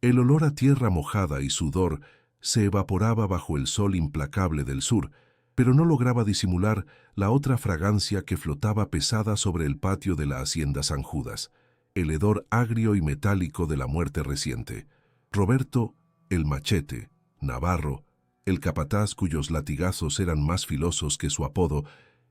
El olor a tierra mojada y sudor se evaporaba bajo el sol implacable del sur, pero no lograba disimular la otra fragancia que flotaba pesada sobre el patio de la hacienda San Judas, el hedor agrio y metálico de la muerte reciente. Roberto, el machete, Navarro, el capataz cuyos latigazos eran más filosos que su apodo,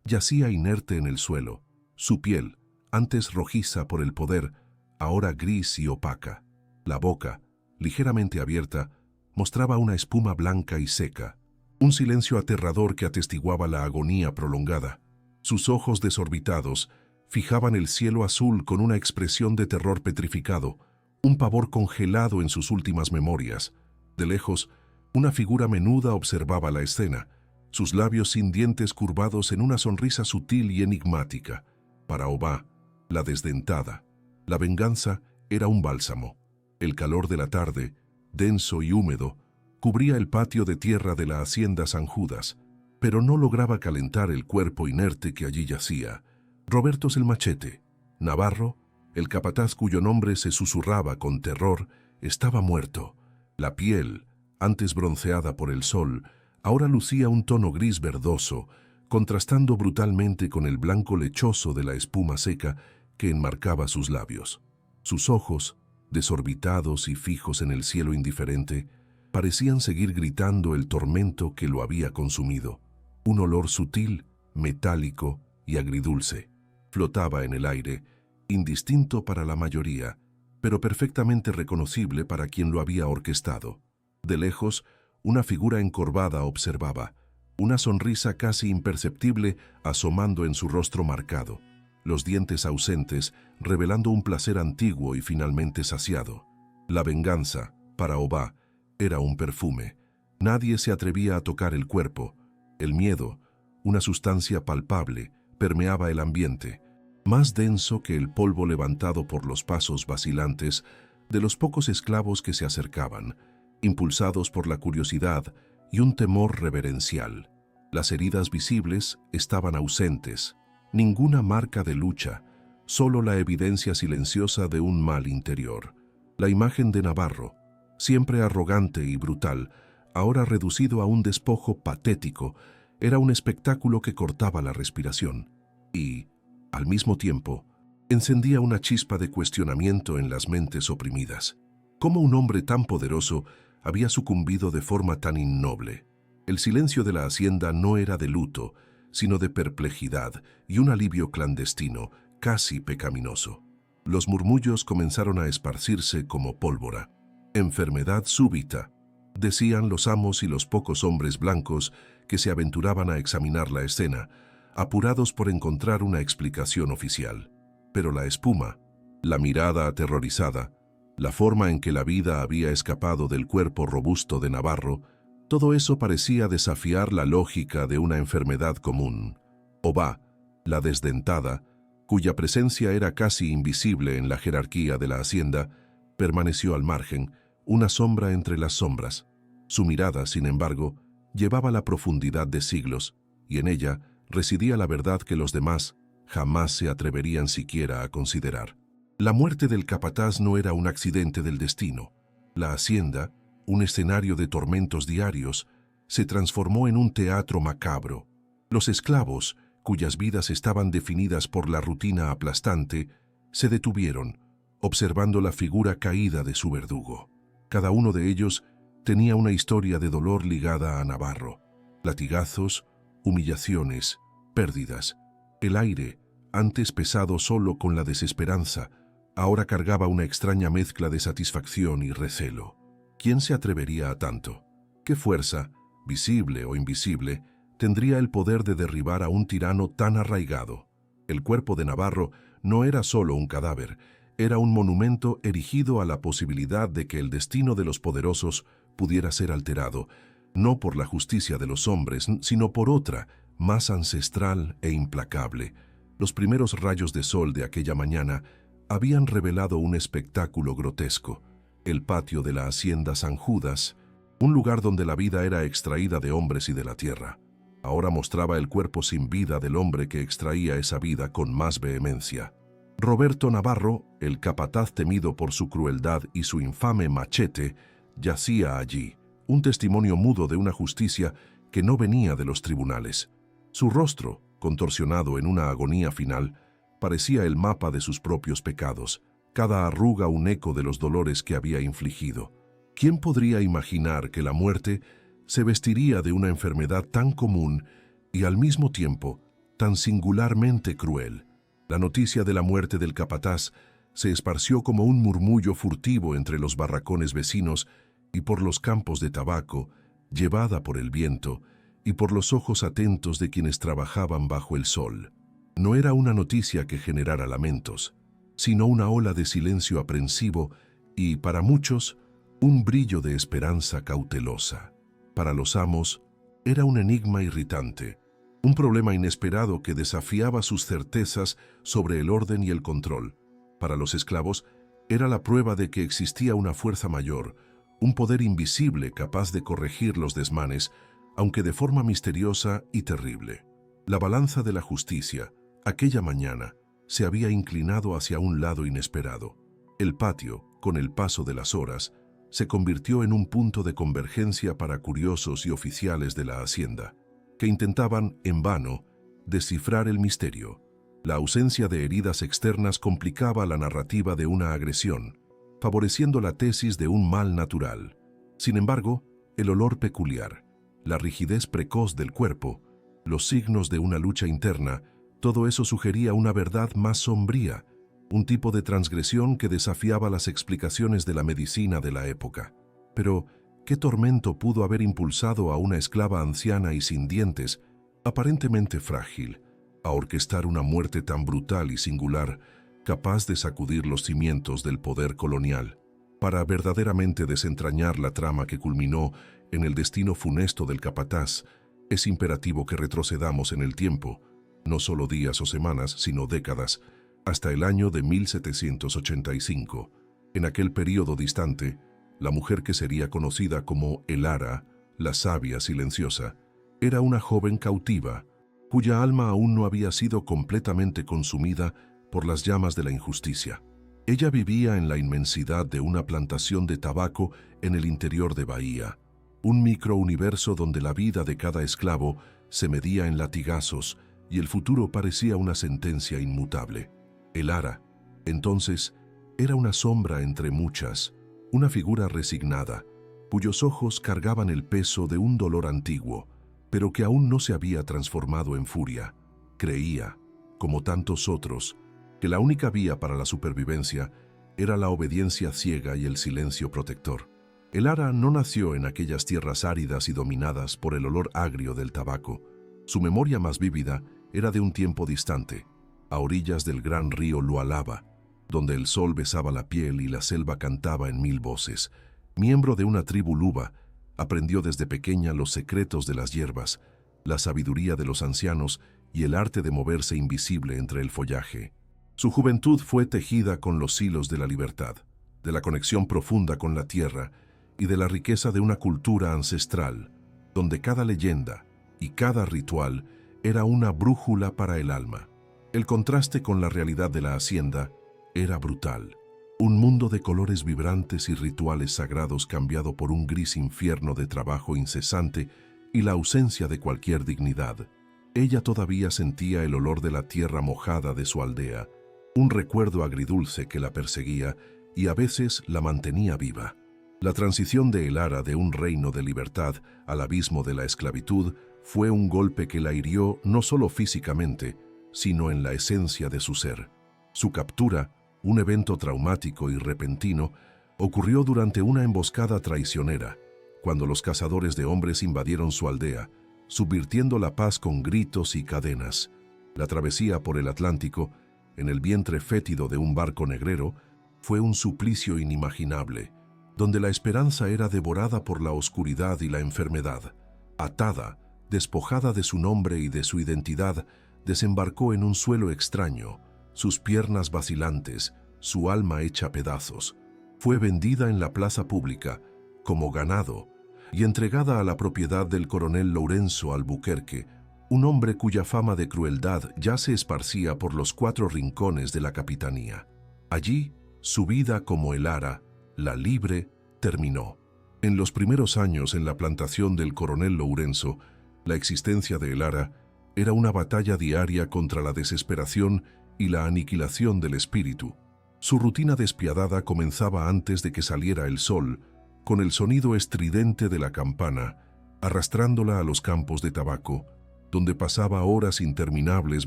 yacía inerte en el suelo, su piel, antes rojiza por el poder, ahora gris y opaca. La boca, ligeramente abierta, mostraba una espuma blanca y seca, un silencio aterrador que atestiguaba la agonía prolongada. Sus ojos desorbitados fijaban el cielo azul con una expresión de terror petrificado, un pavor congelado en sus últimas memorias. De lejos, una figura menuda observaba la escena, sus labios sin dientes curvados en una sonrisa sutil y enigmática. Para Obá, la desdentada, la venganza era un bálsamo. El calor de la tarde, denso y húmedo, cubría el patio de tierra de la hacienda San Judas, pero no lograba calentar el cuerpo inerte que allí yacía. Roberto el machete, Navarro, el capataz cuyo nombre se susurraba con terror, estaba muerto. La piel, antes bronceada por el sol, ahora lucía un tono gris verdoso, contrastando brutalmente con el blanco lechoso de la espuma seca que enmarcaba sus labios. Sus ojos, desorbitados y fijos en el cielo indiferente, parecían seguir gritando el tormento que lo había consumido. Un olor sutil, metálico y agridulce flotaba en el aire, indistinto para la mayoría, pero perfectamente reconocible para quien lo había orquestado. De lejos, una figura encorvada observaba, una sonrisa casi imperceptible asomando en su rostro marcado, los dientes ausentes revelando un placer antiguo y finalmente saciado. La venganza, para Obá, era un perfume. Nadie se atrevía a tocar el cuerpo. El miedo, una sustancia palpable, permeaba el ambiente, más denso que el polvo levantado por los pasos vacilantes de los pocos esclavos que se acercaban, impulsados por la curiosidad y un temor reverencial. Las heridas visibles estaban ausentes, ninguna marca de lucha, solo la evidencia silenciosa de un mal interior. La imagen de Navarro, siempre arrogante y brutal, ahora reducido a un despojo patético, era un espectáculo que cortaba la respiración y, al mismo tiempo, encendía una chispa de cuestionamiento en las mentes oprimidas. ¿Cómo un hombre tan poderoso había sucumbido de forma tan innoble? El silencio de la hacienda no era de luto, sino de perplejidad y un alivio clandestino, casi pecaminoso. Los murmullos comenzaron a esparcirse como pólvora. Enfermedad súbita, decían los amos y los pocos hombres blancos que se aventuraban a examinar la escena, apurados por encontrar una explicación oficial. Pero la espuma, la mirada aterrorizada, la forma en que la vida había escapado del cuerpo robusto de Navarro, todo eso parecía desafiar la lógica de una enfermedad común. Obá, la desdentada, cuya presencia era casi invisible en la jerarquía de la hacienda, permaneció al margen, una sombra entre las sombras. Su mirada, sin embargo, llevaba la profundidad de siglos, y en ella residía la verdad que los demás jamás se atreverían siquiera a considerar. La muerte del capataz no era un accidente del destino. La hacienda, un escenario de tormentos diarios, se transformó en un teatro macabro. Los esclavos, cuyas vidas estaban definidas por la rutina aplastante, se detuvieron, observando la figura caída de su verdugo. Cada uno de ellos tenía una historia de dolor ligada a Navarro. Latigazos, humillaciones, pérdidas. El aire, antes pesado solo con la desesperanza, ahora cargaba una extraña mezcla de satisfacción y recelo. ¿Quién se atrevería a tanto? ¿Qué fuerza, visible o invisible, tendría el poder de derribar a un tirano tan arraigado? El cuerpo de Navarro no era solo un cadáver, era un monumento erigido a la posibilidad de que el destino de los poderosos pudiera ser alterado, no por la justicia de los hombres, sino por otra, más ancestral e implacable. Los primeros rayos de sol de aquella mañana habían revelado un espectáculo grotesco. El patio de la hacienda San Judas, un lugar donde la vida era extraída de hombres y de la tierra, ahora mostraba el cuerpo sin vida del hombre que extraía esa vida con más vehemencia. Roberto Navarro, el capataz temido por su crueldad y su infame machete, yacía allí, un testimonio mudo de una justicia que no venía de los tribunales. Su rostro, contorsionado en una agonía final, parecía el mapa de sus propios pecados, cada arruga un eco de los dolores que había infligido. ¿Quién podría imaginar que la muerte se vestiría de una enfermedad tan común y al mismo tiempo tan singularmente cruel? La noticia de la muerte del capataz se esparció como un murmullo furtivo entre los barracones vecinos y por los campos de tabaco, llevada por el viento y por los ojos atentos de quienes trabajaban bajo el sol. No era una noticia que generara lamentos, sino una ola de silencio aprensivo y, para muchos, un brillo de esperanza cautelosa. Para los amos, era un enigma irritante, un problema inesperado que desafiaba sus certezas sobre el orden y el control. Para los esclavos, era la prueba de que existía una fuerza mayor, un poder invisible capaz de corregir los desmanes, aunque de forma misteriosa y terrible. La balanza de la justicia, aquella mañana, se había inclinado hacia un lado inesperado. El patio, con el paso de las horas, se convirtió en un punto de convergencia para curiosos y oficiales de la hacienda, que intentaban, en vano, descifrar el misterio. La ausencia de heridas externas complicaba la narrativa de una agresión, favoreciendo la tesis de un mal natural. Sin embargo, el olor peculiar, la rigidez precoz del cuerpo, los signos de una lucha interna, todo eso sugería una verdad más sombría, un tipo de transgresión que desafiaba las explicaciones de la medicina de la época. Pero, ¿qué tormento pudo haber impulsado a una esclava anciana y sin dientes, aparentemente frágil, a orquestar una muerte tan brutal y singular, capaz de sacudir los cimientos del poder colonial? Para verdaderamente desentrañar la trama que culminó en el destino funesto del capataz, es imperativo que retrocedamos en el tiempo, no solo días o semanas, sino décadas, hasta el año de 1785. En aquel período distante, la mujer que sería conocida como Elara, la sabia silenciosa, era una joven cautiva, cuya alma aún no había sido completamente consumida por las llamas de la injusticia. Ella vivía en la inmensidad de una plantación de tabaco en el interior de Bahía, un microuniverso donde la vida de cada esclavo se medía en latigazos y el futuro parecía una sentencia inmutable. Elara, entonces, era una sombra entre muchas, una figura resignada, cuyos ojos cargaban el peso de un dolor antiguo, pero que aún no se había transformado en furia. Creía, como tantos otros, que la única vía para la supervivencia era la obediencia ciega y el silencio protector. Elara no nació en aquellas tierras áridas y dominadas por el olor agrio del tabaco. Su memoria más vívida era de un tiempo distante, a orillas del gran río Lualaba, donde el sol besaba la piel y la selva cantaba en mil voces. Miembro de una tribu luba, aprendió desde pequeña los secretos de las hierbas, la sabiduría de los ancianos y el arte de moverse invisible entre el follaje. Su juventud fue tejida con los hilos de la libertad, de la conexión profunda con la tierra y de la riqueza de una cultura ancestral, donde cada leyenda y cada ritual era una brújula para el alma. El contraste con la realidad de la hacienda era brutal. Un mundo de colores vibrantes y rituales sagrados cambiado por un gris infierno de trabajo incesante y la ausencia de cualquier dignidad. Ella todavía sentía el olor de la tierra mojada de su aldea, un recuerdo agridulce que la perseguía y a veces la mantenía viva. La transición de Elara de un reino de libertad al abismo de la esclavitud fue un golpe que la hirió no solo físicamente, sino en la esencia de su ser. Su captura, un evento traumático y repentino, ocurrió durante una emboscada traicionera, cuando los cazadores de hombres invadieron su aldea, subvirtiendo la paz con gritos y cadenas. La travesía por el Atlántico, en el vientre fétido de un barco negrero, fue un suplicio inimaginable, donde la esperanza era devorada por la oscuridad y la enfermedad. Atada, despojada de su nombre y de su identidad, desembarcó en un suelo extraño, sus piernas vacilantes, su alma hecha pedazos. Fue vendida en la plaza pública, como ganado, y entregada a la propiedad del coronel Lourenço Albuquerque, un hombre cuya fama de crueldad ya se esparcía por los 4 rincones de la capitanía. Allí, su vida como Elara, la libre, terminó. En los primeros años en la plantación del coronel Lourenço, la existencia de Elara era una batalla diaria contra la desesperación y la aniquilación del espíritu. Su rutina despiadada comenzaba antes de que saliera el sol, con el sonido estridente de la campana, arrastrándola a los campos de tabaco, donde pasaba horas interminables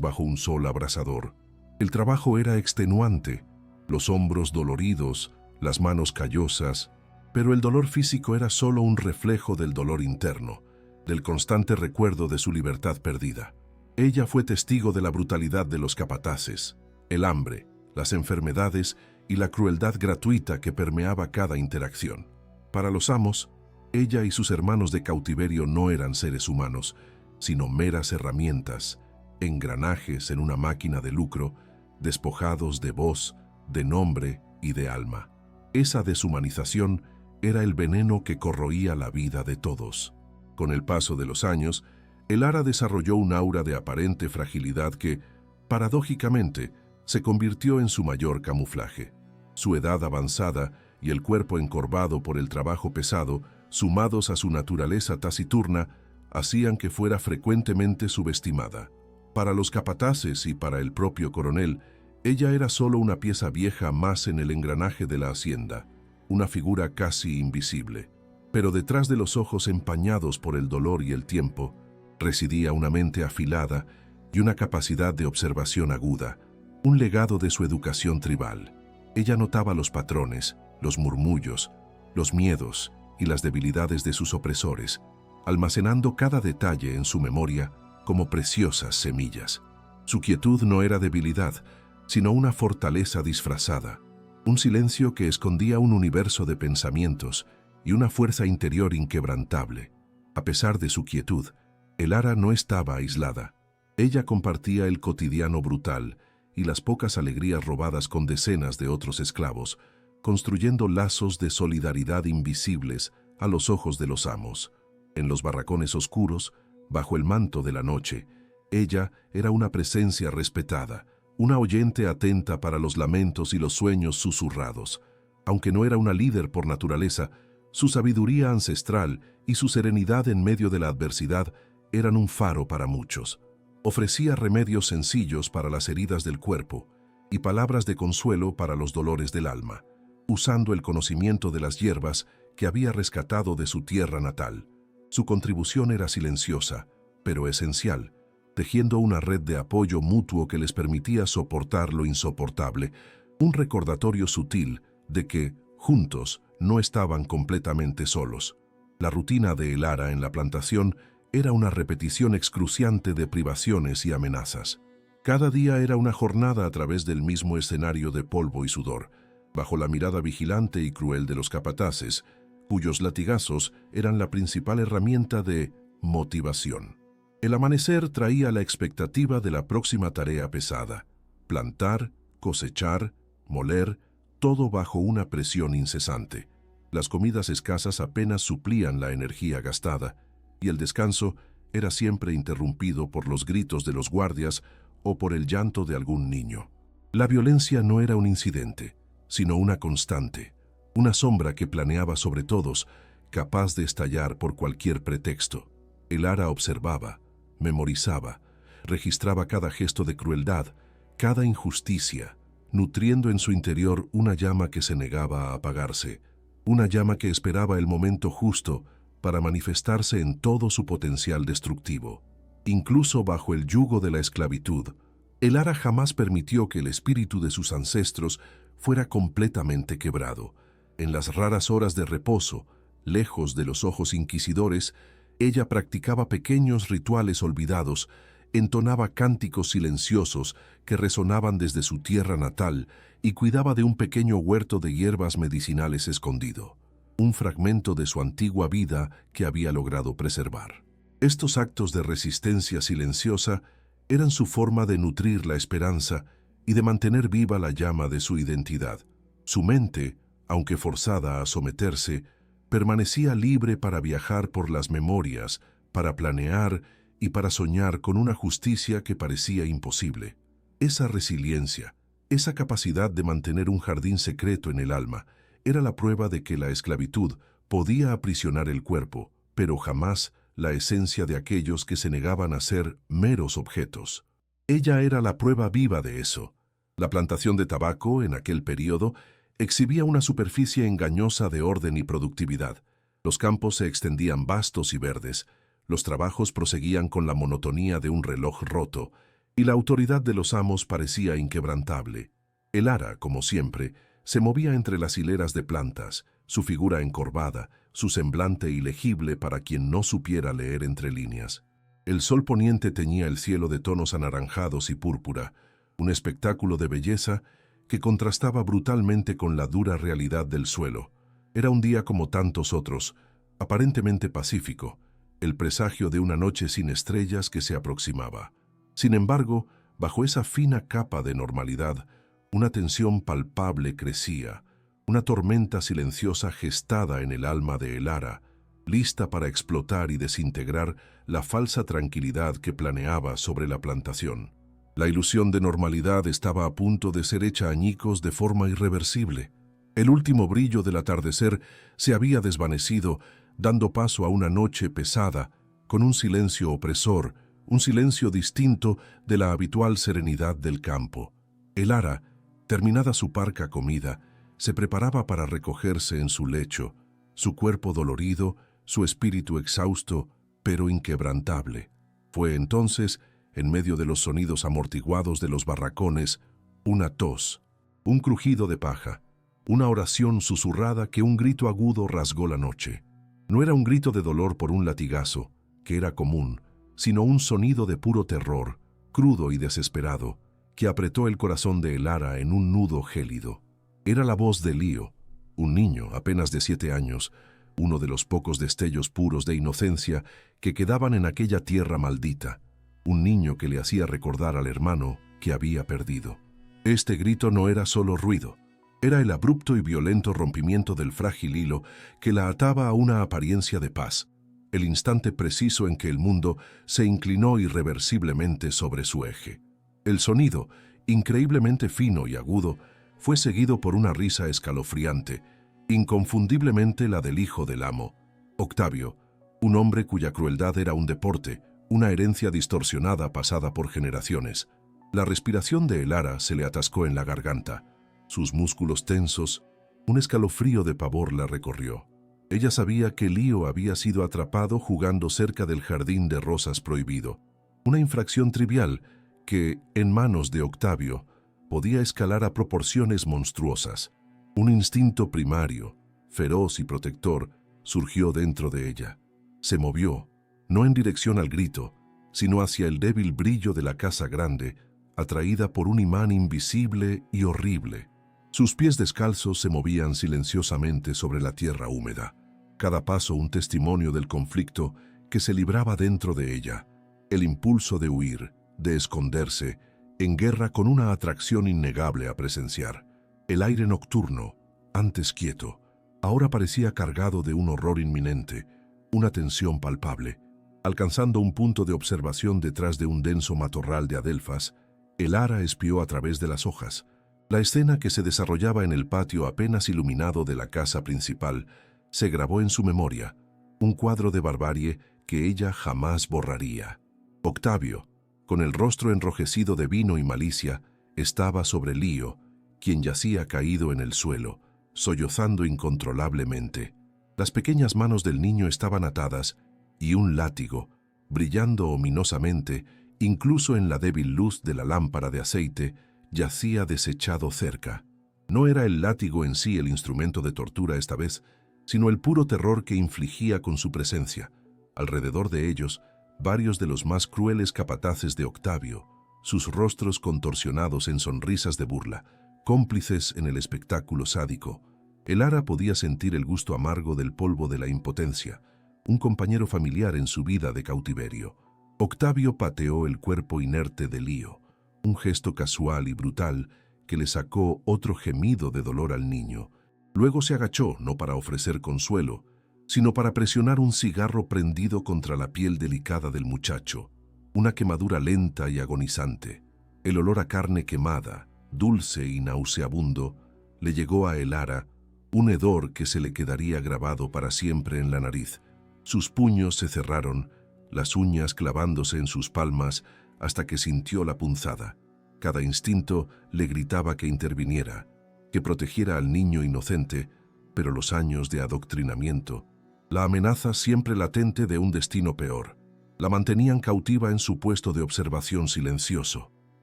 bajo un sol abrasador. El trabajo era extenuante, los hombros doloridos, las manos callosas, pero el dolor físico era solo un reflejo del dolor interno, del constante recuerdo de su libertad perdida. Ella fue testigo de la brutalidad de los capataces, el hambre, las enfermedades y la crueldad gratuita que permeaba cada interacción. Para los amos, ella y sus hermanos de cautiverio no eran seres humanos, sino meras herramientas, engranajes en una máquina de lucro, despojados de voz, de nombre y de alma. Esa deshumanización era el veneno que corroía la vida de todos. Con el paso de los años, Elara desarrolló un aura de aparente fragilidad que, paradójicamente, se convirtió en su mayor camuflaje. Su edad avanzada y el cuerpo encorvado por el trabajo pesado, sumados a su naturaleza taciturna, hacían que fuera frecuentemente subestimada. Para los capataces y para el propio coronel, ella era solo una pieza vieja más en el engranaje de la hacienda, una figura casi invisible. Pero detrás de los ojos empañados por el dolor y el tiempo, residía una mente afilada y una capacidad de observación aguda, un legado de su educación tribal. Ella notaba los patrones, los murmullos, los miedos y las debilidades de sus opresores, almacenando cada detalle en su memoria como preciosas semillas. Su quietud no era debilidad, sino una fortaleza disfrazada, un silencio que escondía un universo de pensamientos y una fuerza interior inquebrantable. A pesar de su quietud, Elara no estaba aislada. Ella compartía el cotidiano brutal y las pocas alegrías robadas con decenas de otros esclavos, construyendo lazos de solidaridad invisibles a los ojos de los amos. En los barracones oscuros, bajo el manto de la noche, ella era una presencia respetada, una oyente atenta para los lamentos y los sueños susurrados. Aunque no era una líder por naturaleza, su sabiduría ancestral y su serenidad en medio de la adversidad eran un faro para muchos. Ofrecía remedios sencillos para las heridas del cuerpo y palabras de consuelo para los dolores del alma, usando el conocimiento de las hierbas que había rescatado de su tierra natal. Su contribución era silenciosa, pero esencial, tejiendo una red de apoyo mutuo que les permitía soportar lo insoportable, un recordatorio sutil de que, juntos, no estaban completamente solos. La rutina de Elara en la plantación era una repetición excruciante de privaciones y amenazas. Cada día era una jornada a través del mismo escenario de polvo y sudor, bajo la mirada vigilante y cruel de los capataces, cuyos latigazos eran la principal herramienta de motivación. El amanecer traía la expectativa de la próxima tarea pesada: plantar, cosechar, moler, todo bajo una presión incesante. Las comidas escasas apenas suplían la energía gastada, y el descanso era siempre interrumpido por los gritos de los guardias o por el llanto de algún niño. La violencia no era un incidente, sino una constante, una sombra que planeaba sobre todos, capaz de estallar por cualquier pretexto. Elara observaba, memorizaba, registraba cada gesto de crueldad, cada injusticia, nutriendo en su interior una llama que se negaba a apagarse, una llama que esperaba el momento justo para manifestarse en todo su potencial destructivo. Incluso bajo el yugo de la esclavitud, Elara jamás permitió que el espíritu de sus ancestros fuera completamente quebrado. En las raras horas de reposo, lejos de los ojos inquisidores, ella practicaba pequeños rituales olvidados, entonaba cánticos silenciosos que resonaban desde su tierra natal y cuidaba de un pequeño huerto de hierbas medicinales escondido, un fragmento de su antigua vida que había logrado preservar. Estos actos de resistencia silenciosa eran su forma de nutrir la esperanza y de mantener viva la llama de su identidad. Su mente, aunque forzada a someterse, permanecía libre para viajar por las memorias, para planear y para soñar con una justicia que parecía imposible. Esa resiliencia, esa capacidad de mantener un jardín secreto en el alma, era la prueba de que la esclavitud podía aprisionar el cuerpo, pero jamás la esencia de aquellos que se negaban a ser meros objetos. Ella era la prueba viva de eso. La plantación de tabaco, en aquel período, exhibía una superficie engañosa de orden y productividad. Los campos se extendían vastos y verdes, los trabajos proseguían con la monotonía de un reloj roto, y la autoridad de los amos parecía inquebrantable. El ara, como siempre, se movía entre las hileras de plantas, su figura encorvada, su semblante ilegible para quien no supiera leer entre líneas. El sol poniente teñía el cielo de tonos anaranjados y púrpura, un espectáculo de belleza que contrastaba brutalmente con la dura realidad del suelo. Era un día como tantos otros, aparentemente pacífico, el presagio de una noche sin estrellas que se aproximaba. Sin embargo, bajo esa fina capa de normalidad, una tensión palpable crecía, una tormenta silenciosa gestada en el alma de Elara, lista para explotar y desintegrar la falsa tranquilidad que planeaba sobre la plantación. La ilusión de normalidad estaba a punto de ser hecha añicos de forma irreversible. El último brillo del atardecer se había desvanecido, dando paso a una noche pesada, con un silencio opresor, un silencio distinto de la habitual serenidad del campo. Elara, terminada su parca comida, se preparaba para recogerse en su lecho, su cuerpo dolorido, su espíritu exhausto, pero inquebrantable. Fue entonces, en medio de los sonidos amortiguados de los barracones, una tos, un crujido de paja, una oración susurrada que un grito agudo rasgó la noche. No era un grito de dolor por un latigazo, que era común, sino un sonido de puro terror, crudo y desesperado, que apretó el corazón de Elara en un nudo gélido. Era la voz de Lío, un niño apenas de 7 años, uno de los pocos destellos puros de inocencia que quedaban en aquella tierra maldita, un niño que le hacía recordar al hermano que había perdido. Este grito no era solo ruido, era el abrupto y violento rompimiento del frágil hilo que la ataba a una apariencia de paz, el instante preciso en que el mundo se inclinó irreversiblemente sobre su eje. El sonido, increíblemente fino y agudo, fue seguido por una risa escalofriante, inconfundiblemente la del hijo del amo, Octavio, un hombre cuya crueldad era un deporte, una herencia distorsionada pasada por generaciones. La respiración de Elara se le atascó en la garganta. Sus músculos tensos, un escalofrío de pavor la recorrió. Ella sabía que Lío había sido atrapado jugando cerca del jardín de rosas prohibido, una infracción trivial que, en manos de Octavio, podía escalar a proporciones monstruosas. Un instinto primario, feroz y protector, surgió dentro de ella. Se movió, no en dirección al grito, sino hacia el débil brillo de la casa grande, atraída por un imán invisible y horrible. Sus pies descalzos se movían silenciosamente sobre la tierra húmeda, cada paso un testimonio del conflicto que se libraba dentro de ella, el impulso de huir, de esconderse, en guerra con una atracción innegable a presenciar. El aire nocturno, antes quieto, ahora parecía cargado de un horror inminente, una tensión palpable. Alcanzando un punto de observación detrás de un denso matorral de adelfas, Elara espió a través de las hojas. La escena que se desarrollaba en el patio apenas iluminado de la casa principal se grabó en su memoria, un cuadro de barbarie que ella jamás borraría. Octavio, con el rostro enrojecido de vino y malicia, estaba sobre Lío, quien yacía caído en el suelo, sollozando incontrolablemente. Las pequeñas manos del niño estaban atadas y un látigo, brillando ominosamente, incluso en la débil luz de la lámpara de aceite, yacía desechado cerca. No era el látigo en sí el instrumento de tortura esta vez, sino el puro terror que infligía con su presencia. Alrededor de ellos, varios de los más crueles capataces de Octavio, sus rostros contorsionados en sonrisas de burla, cómplices en el espectáculo sádico. Elara podía sentir el gusto amargo del polvo de la impotencia, un compañero familiar en su vida de cautiverio. Octavio pateó el cuerpo inerte de Lío, un gesto casual y brutal que le sacó otro gemido de dolor al niño. Luego se agachó, no para ofrecer consuelo, sino para presionar un cigarro prendido contra la piel delicada del muchacho, una quemadura lenta y agonizante. El olor a carne quemada, dulce y nauseabundo, le llegó a Elara, un hedor que se le quedaría grabado para siempre en la nariz. Sus puños se cerraron, las uñas clavándose en sus palmas hasta que sintió la punzada. Cada instinto le gritaba que interviniera, que protegiera al niño inocente, pero los años de adoctrinamiento, la amenaza siempre latente de un destino peor, la mantenían cautiva en su puesto de observación silencioso.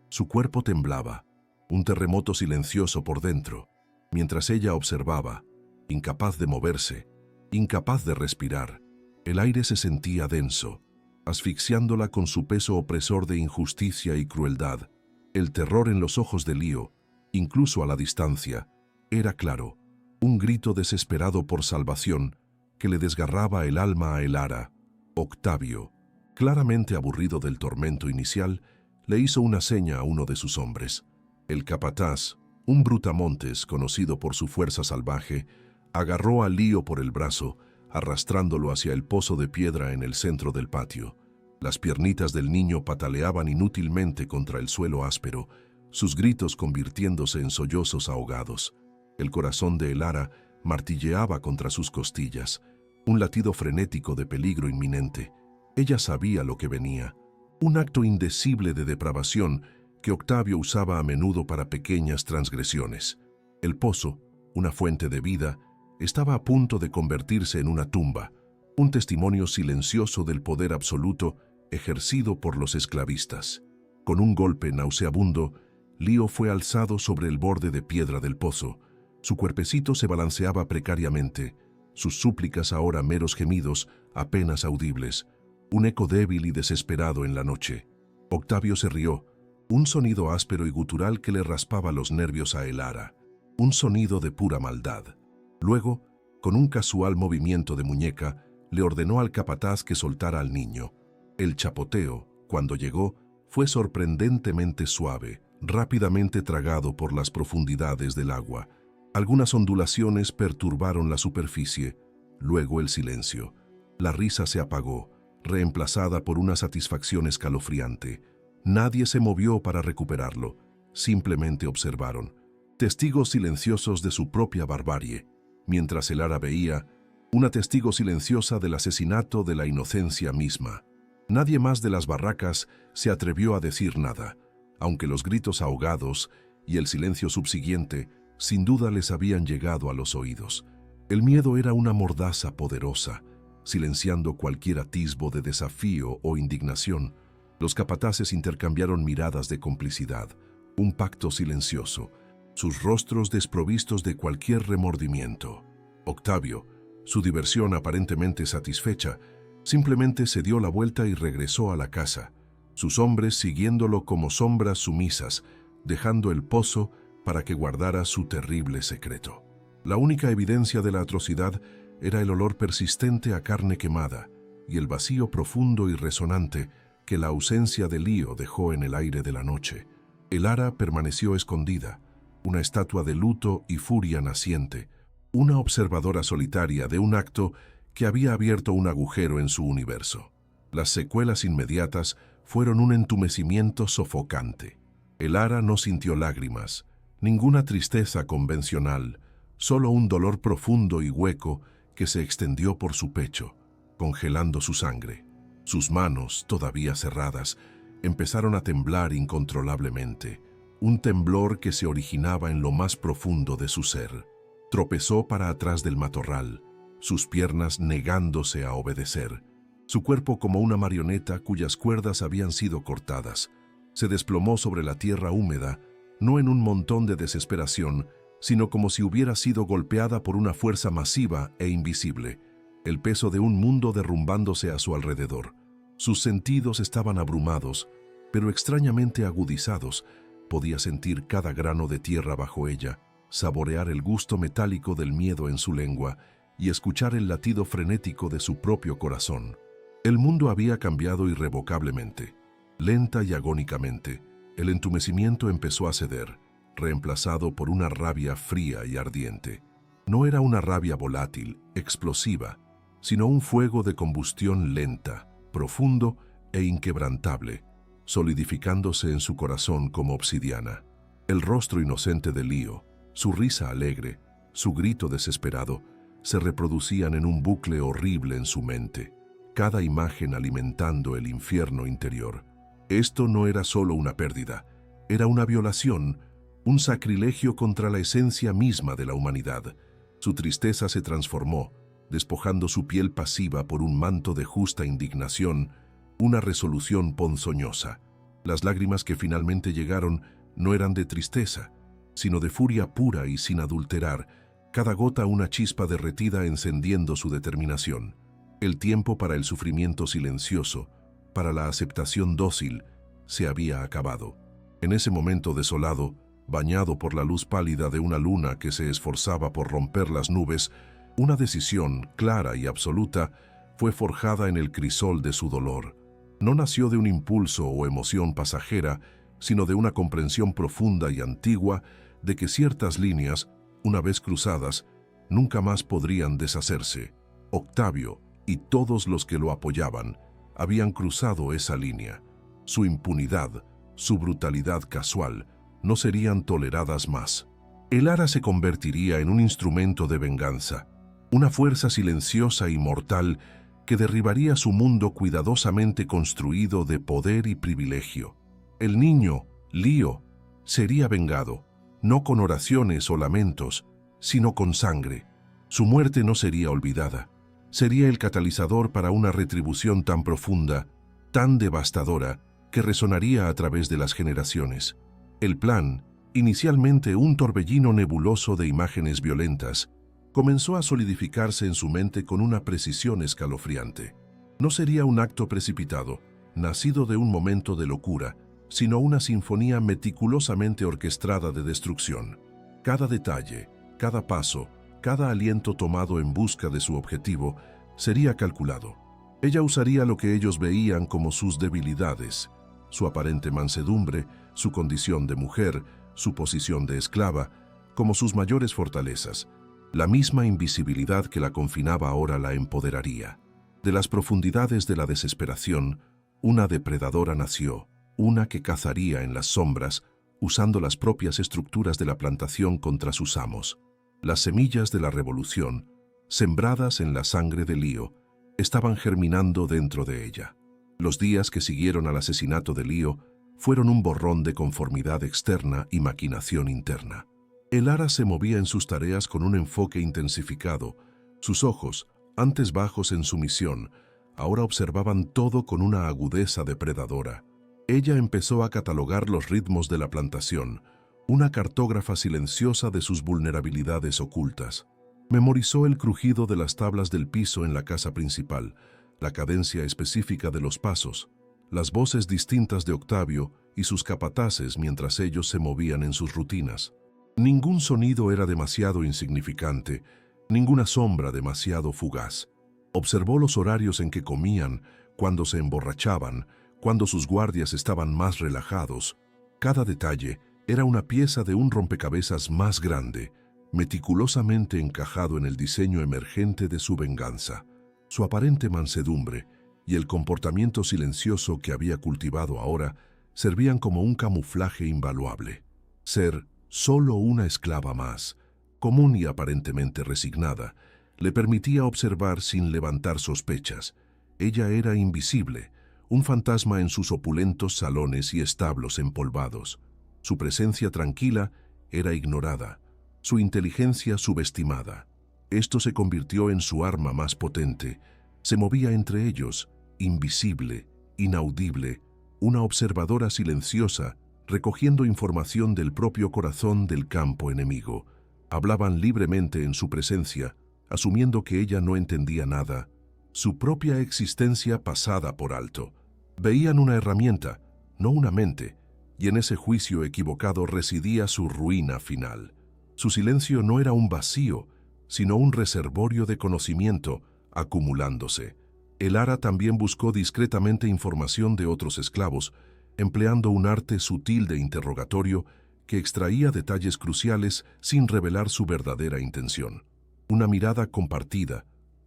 Su cuerpo temblaba, un terremoto silencioso por dentro, mientras ella observaba, incapaz de moverse, incapaz de respirar. El aire se sentía denso, asfixiándola con su peso opresor de injusticia y crueldad. El terror en los ojos de Lío, incluso a la distancia, era claro, un grito desesperado por salvación que le desgarraba el alma a Elara. Octavio, claramente aburrido del tormento inicial, le hizo una seña a uno de sus hombres. El capataz, un brutamontes conocido por su fuerza salvaje, agarró a Lío por el brazo, arrastrándolo hacia el pozo de piedra en el centro del patio. Las piernitas del niño pataleaban inútilmente contra el suelo áspero, sus gritos convirtiéndose en sollozos ahogados. El corazón de Elara martilleaba contra sus costillas, un latido frenético de peligro inminente. Ella sabía lo que venía, un acto indecible de depravación que Octavio usaba a menudo para pequeñas transgresiones. El pozo, una fuente de vida, estaba a punto de convertirse en una tumba, un testimonio silencioso del poder absoluto ejercido por los esclavistas. Con un golpe nauseabundo, Lío fue alzado sobre el borde de piedra del pozo. Su cuerpecito se balanceaba precariamente, sus súplicas ahora meros gemidos, apenas audibles, un eco débil y desesperado en la noche. Octavio se rió, un sonido áspero y gutural que le raspaba los nervios a Elara, un sonido de pura maldad. Luego, con un casual movimiento de muñeca, le ordenó al capataz que soltara al niño. El chapoteo, cuando llegó, fue sorprendentemente suave, rápidamente tragado por las profundidades del agua. Algunas ondulaciones perturbaron la superficie, luego el silencio. La risa se apagó, reemplazada por una satisfacción escalofriante. Nadie se movió para recuperarlo, simplemente observaron, testigos silenciosos de su propia barbarie, mientras Elara veía, una testigo silenciosa del asesinato de la inocencia misma. Nadie más de las barracas se atrevió a decir nada, aunque los gritos ahogados y el silencio subsiguiente sin duda les habían llegado a los oídos. El miedo era una mordaza poderosa, silenciando cualquier atisbo de desafío o indignación. Los capataces intercambiaron miradas de complicidad, un pacto silencioso, sus rostros desprovistos de cualquier remordimiento. Octavio, su diversión aparentemente satisfecha, simplemente se dio la vuelta y regresó a la casa, sus hombres siguiéndolo como sombras sumisas, dejando el pozo para que guardara su terrible secreto. La única evidencia de la atrocidad era el olor persistente a carne quemada y el vacío profundo y resonante que la ausencia de Lío dejó en el aire de la noche. Elara permaneció escondida, una estatua de luto y furia naciente, una observadora solitaria de un acto que había abierto un agujero en su universo. Las secuelas inmediatas fueron un entumecimiento sofocante. Elara no sintió lágrimas, ninguna tristeza convencional, solo un dolor profundo y hueco que se extendió por su pecho, congelando su sangre. Sus manos, todavía cerradas, empezaron a temblar incontrolablemente, un temblor que se originaba en lo más profundo de su ser. Tropezó para atrás del matorral, sus piernas negándose a obedecer. Su cuerpo como una marioneta cuyas cuerdas habían sido cortadas. Se desplomó sobre la tierra húmeda, no en un montón de desesperación, sino como si hubiera sido golpeada por una fuerza masiva e invisible, el peso de un mundo derrumbándose a su alrededor. Sus sentidos estaban abrumados, pero extrañamente agudizados. Podía sentir cada grano de tierra bajo ella, saborear el gusto metálico del miedo en su lengua y escuchar el latido frenético de su propio corazón. El mundo había cambiado irrevocablemente. Lenta y agónicamente, el entumecimiento empezó a ceder, reemplazado por una rabia fría y ardiente. No era una rabia volátil, explosiva, sino un fuego de combustión lenta, profundo e inquebrantable, solidificándose en su corazón como obsidiana. El rostro inocente de Lío, su risa alegre, su grito desesperado, se reproducían en un bucle horrible en su mente, cada imagen alimentando el infierno interior. Esto no era solo una pérdida, era una violación, un sacrilegio contra la esencia misma de la humanidad. Su tristeza se transformó, despojando su piel pasiva por un manto de justa indignación, una resolución ponzoñosa. Las lágrimas que finalmente llegaron no eran de tristeza, sino de furia pura y sin adulterar, cada gota una chispa derretida encendiendo su determinación. El tiempo para el sufrimiento silencioso, para la aceptación dócil, se había acabado. En ese momento desolado, bañado por la luz pálida de una luna que se esforzaba por romper las nubes, una decisión clara y absoluta fue forjada en el crisol de su dolor. No nació de un impulso o emoción pasajera, sino de una comprensión profunda y antigua de que ciertas líneas, una vez cruzadas, nunca más podrían deshacerse. Octavio y todos los que lo apoyaban habían cruzado esa línea. Su impunidad, su brutalidad casual, no serían toleradas más. El Ara se convertiría en un instrumento de venganza, una fuerza silenciosa y mortal que derribaría su mundo cuidadosamente construido de poder y privilegio. El niño, Lío, sería vengado, no con oraciones o lamentos, sino con sangre. Su muerte no sería olvidada. Sería el catalizador para una retribución tan profunda, tan devastadora, que resonaría a través de las generaciones. El plan, inicialmente un torbellino nebuloso de imágenes violentas, comenzó a solidificarse en su mente con una precisión escalofriante. No sería un acto precipitado, nacido de un momento de locura, sino una sinfonía meticulosamente orquestada de destrucción. Cada detalle, cada paso, cada aliento tomado en busca de su objetivo sería calculado. Ella usaría lo que ellos veían como sus debilidades, su aparente mansedumbre, su condición de mujer, su posición de esclava, como sus mayores fortalezas. La misma invisibilidad que la confinaba ahora la empoderaría. De las profundidades de la desesperación, una depredadora nació, una que cazaría en las sombras, usando las propias estructuras de la plantación contra sus amos. Las semillas de la revolución, sembradas en la sangre de Lío, estaban germinando dentro de ella. Los días que siguieron al asesinato de Lío fueron un borrón de conformidad externa y maquinación interna. El Ara se movía en sus tareas con un enfoque intensificado. Sus ojos, antes bajos en sumisión, ahora observaban todo con una agudeza depredadora. Ella empezó a catalogar los ritmos de la plantación, una cartógrafa silenciosa de sus vulnerabilidades ocultas. Memorizó el crujido de las tablas del piso en la casa principal, la cadencia específica de los pasos, las voces distintas de Octavio y sus capataces mientras ellos se movían en sus rutinas. Ningún sonido era demasiado insignificante, ninguna sombra demasiado fugaz. Observó los horarios en que comían, cuando se emborrachaban, cuando sus guardias estaban más relajados. Cada detalle era una pieza de un rompecabezas más grande, meticulosamente encajado en el diseño emergente de su venganza. Su aparente mansedumbre y el comportamiento silencioso que había cultivado ahora servían como un camuflaje invaluable. Ser solo una esclava más, común y aparentemente resignada, le permitía observar sin levantar sospechas. Ella era invisible, un fantasma en sus opulentos salones y establos empolvados. Su presencia tranquila era ignorada, su inteligencia subestimada. Esto se convirtió en su arma más potente. Se movía entre ellos, invisible, inaudible, una observadora silenciosa, recogiendo información del propio corazón del campo enemigo. Hablaban libremente en su presencia, asumiendo que ella no entendía nada, su propia existencia pasada por alto. Veían una herramienta, no una mente, y en ese juicio equivocado residía su ruina final. Su silencio no era un vacío, sino un reservorio de conocimiento acumulándose. El Ara también buscó discretamente información de otros esclavos, empleando un arte sutil de interrogatorio que extraía detalles cruciales sin revelar su verdadera intención. Una mirada compartida,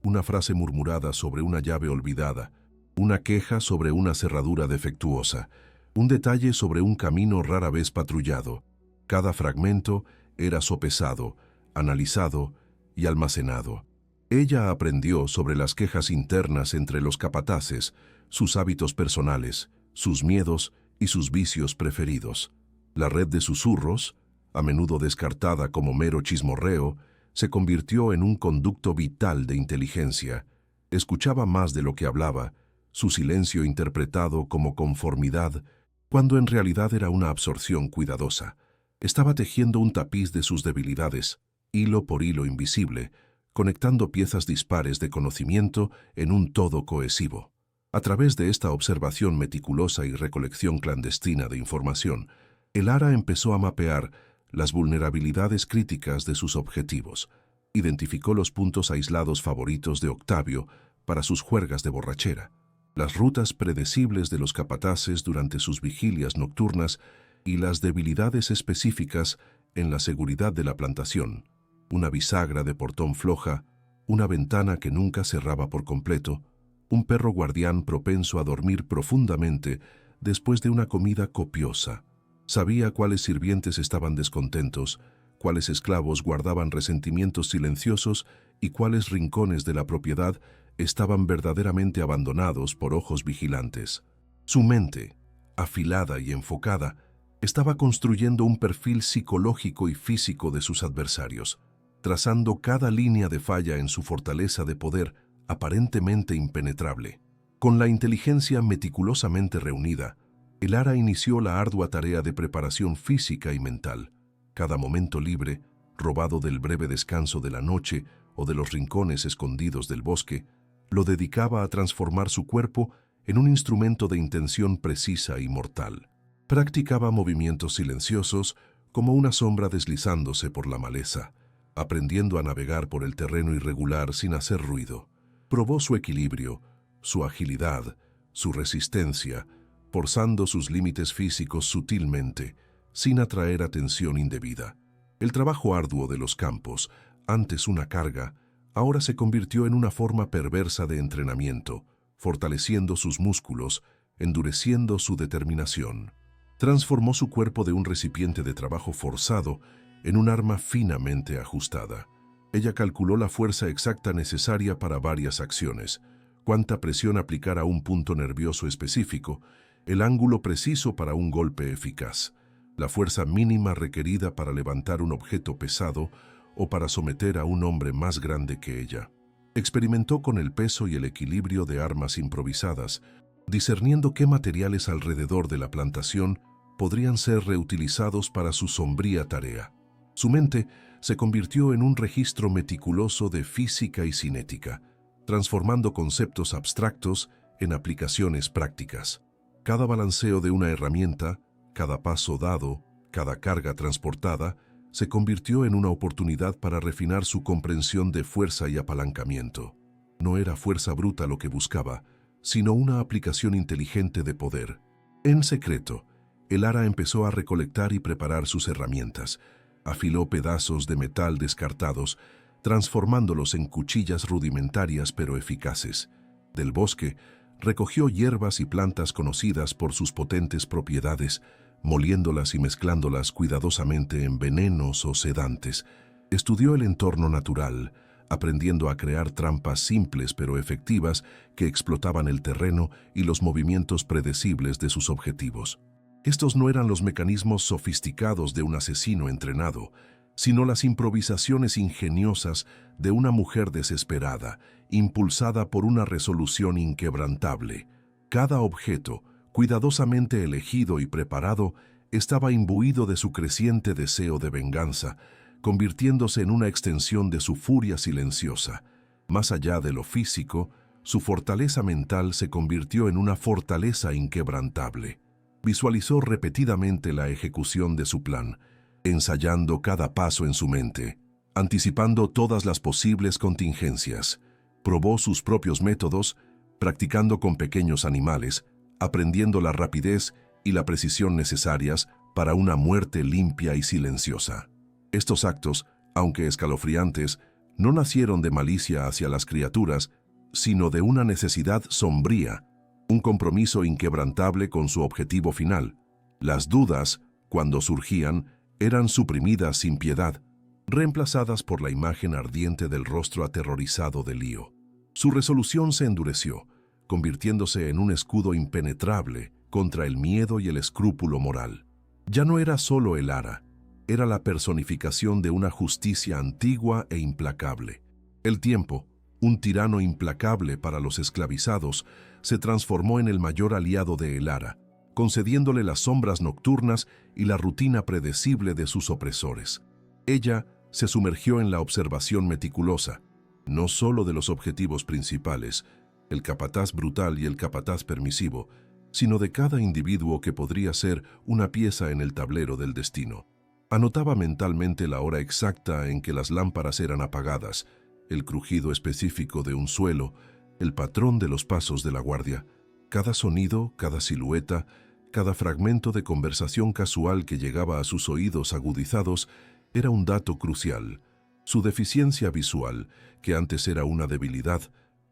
una frase murmurada sobre una llave olvidada, una queja sobre una cerradura defectuosa, un detalle sobre un camino rara vez patrullado. Cada fragmento era sopesado, analizado y almacenado. Ella aprendió sobre las quejas internas entre los capataces, sus hábitos personales, sus miedos y sus vicios preferidos. La red de susurros, a menudo descartada como mero chismorreo, se convirtió en un conducto vital de inteligencia. Escuchaba más de lo que hablaba, su silencio interpretado como conformidad, cuando en realidad era una absorción cuidadosa. Estaba tejiendo un tapiz de sus debilidades, hilo por hilo invisible, conectando piezas dispares de conocimiento en un todo cohesivo. A través de esta observación meticulosa y recolección clandestina de información, Elara empezó a mapear las vulnerabilidades críticas de sus objetivos. Identificó los puntos aislados favoritos de Octavio para sus juergas de borrachera, las rutas predecibles de los capataces durante sus vigilias nocturnas y las debilidades específicas en la seguridad de la plantación. Una bisagra de portón floja, una ventana que nunca cerraba por completo, un perro guardián propenso a dormir profundamente después de una comida copiosa. Sabía cuáles sirvientes estaban descontentos, cuáles esclavos guardaban resentimientos silenciosos y cuáles rincones de la propiedad estaban verdaderamente abandonados por ojos vigilantes. Su mente, afilada y enfocada, estaba construyendo un perfil psicológico y físico de sus adversarios, trazando cada línea de falla en su fortaleza de poder aparentemente impenetrable. Con la inteligencia meticulosamente reunida, Elara inició la ardua tarea de preparación física y mental. Cada momento libre, robado del breve descanso de la noche o de los rincones escondidos del bosque, lo dedicaba a transformar su cuerpo en un instrumento de intención precisa y mortal. Practicaba movimientos silenciosos como una sombra deslizándose por la maleza, aprendiendo a navegar por el terreno irregular sin hacer ruido. Probó su equilibrio, su agilidad, su resistencia, forzando sus límites físicos sutilmente, sin atraer atención indebida. El trabajo arduo de los campos, antes una carga, ahora se convirtió en una forma perversa de entrenamiento, fortaleciendo sus músculos, endureciendo su determinación. Transformó su cuerpo de un recipiente de trabajo forzado en un arma finamente ajustada. Ella calculó la fuerza exacta necesaria para varias acciones, cuánta presión aplicar a un punto nervioso específico, el ángulo preciso para un golpe eficaz, la fuerza mínima requerida para levantar un objeto pesado o para someter a un hombre más grande que ella. Experimentó con el peso y el equilibrio de armas improvisadas, discerniendo qué materiales alrededor de la plantación podrían ser reutilizados para su sombría tarea. Su mente se convirtió en un registro meticuloso de física y cinética, transformando conceptos abstractos en aplicaciones prácticas. Cada balanceo de una herramienta, cada paso dado, cada carga transportada, se convirtió en una oportunidad para refinar su comprensión de fuerza y apalancamiento. No era fuerza bruta lo que buscaba, sino una aplicación inteligente de poder. En secreto, Elara empezó a recolectar y preparar sus herramientas. Afiló pedazos de metal descartados, transformándolos en cuchillas rudimentarias pero eficaces. Del bosque, recogió hierbas y plantas conocidas por sus potentes propiedades, moliéndolas y mezclándolas cuidadosamente en venenos o sedantes. Estudió el entorno natural, aprendiendo a crear trampas simples pero efectivas que explotaban el terreno y los movimientos predecibles de sus objetivos. Estos no eran los mecanismos sofisticados de un asesino entrenado, sino las improvisaciones ingeniosas de una mujer desesperada, impulsada por una resolución inquebrantable. Cada objeto, cuidadosamente elegido y preparado, estaba imbuido de su creciente deseo de venganza, convirtiéndose en una extensión de su furia silenciosa. Más allá de lo físico, su fortaleza mental se convirtió en una fortaleza inquebrantable. Visualizó repetidamente la ejecución de su plan, ensayando cada paso en su mente, anticipando todas las posibles contingencias. Probó sus propios métodos, practicando con pequeños animales, aprendiendo la rapidez y la precisión necesarias para una muerte limpia y silenciosa. Estos actos, aunque escalofriantes, no nacieron de malicia hacia las criaturas, sino de una necesidad sombría, un compromiso inquebrantable con su objetivo final. Las dudas, cuando surgían, eran suprimidas sin piedad, reemplazadas por la imagen ardiente del rostro aterrorizado de Lío. Su resolución se endureció, convirtiéndose en un escudo impenetrable contra el miedo y el escrúpulo moral. Ya no era solo Elara, era la personificación de una justicia antigua e implacable. El tiempo, un tirano implacable para los esclavizados, se transformó en el mayor aliado de Elara, concediéndole las sombras nocturnas y la rutina predecible de sus opresores. Ella se sumergió en la observación meticulosa, no solo de los objetivos principales, el capataz brutal y el capataz permisivo, sino de cada individuo que podría ser una pieza en el tablero del destino. Anotaba mentalmente la hora exacta en que las lámparas eran apagadas, el crujido específico de un suelo, el patrón de los pasos de la guardia, cada sonido, cada silueta, cada fragmento de conversación casual que llegaba a sus oídos agudizados era un dato crucial. Su deficiencia visual, que antes era una debilidad,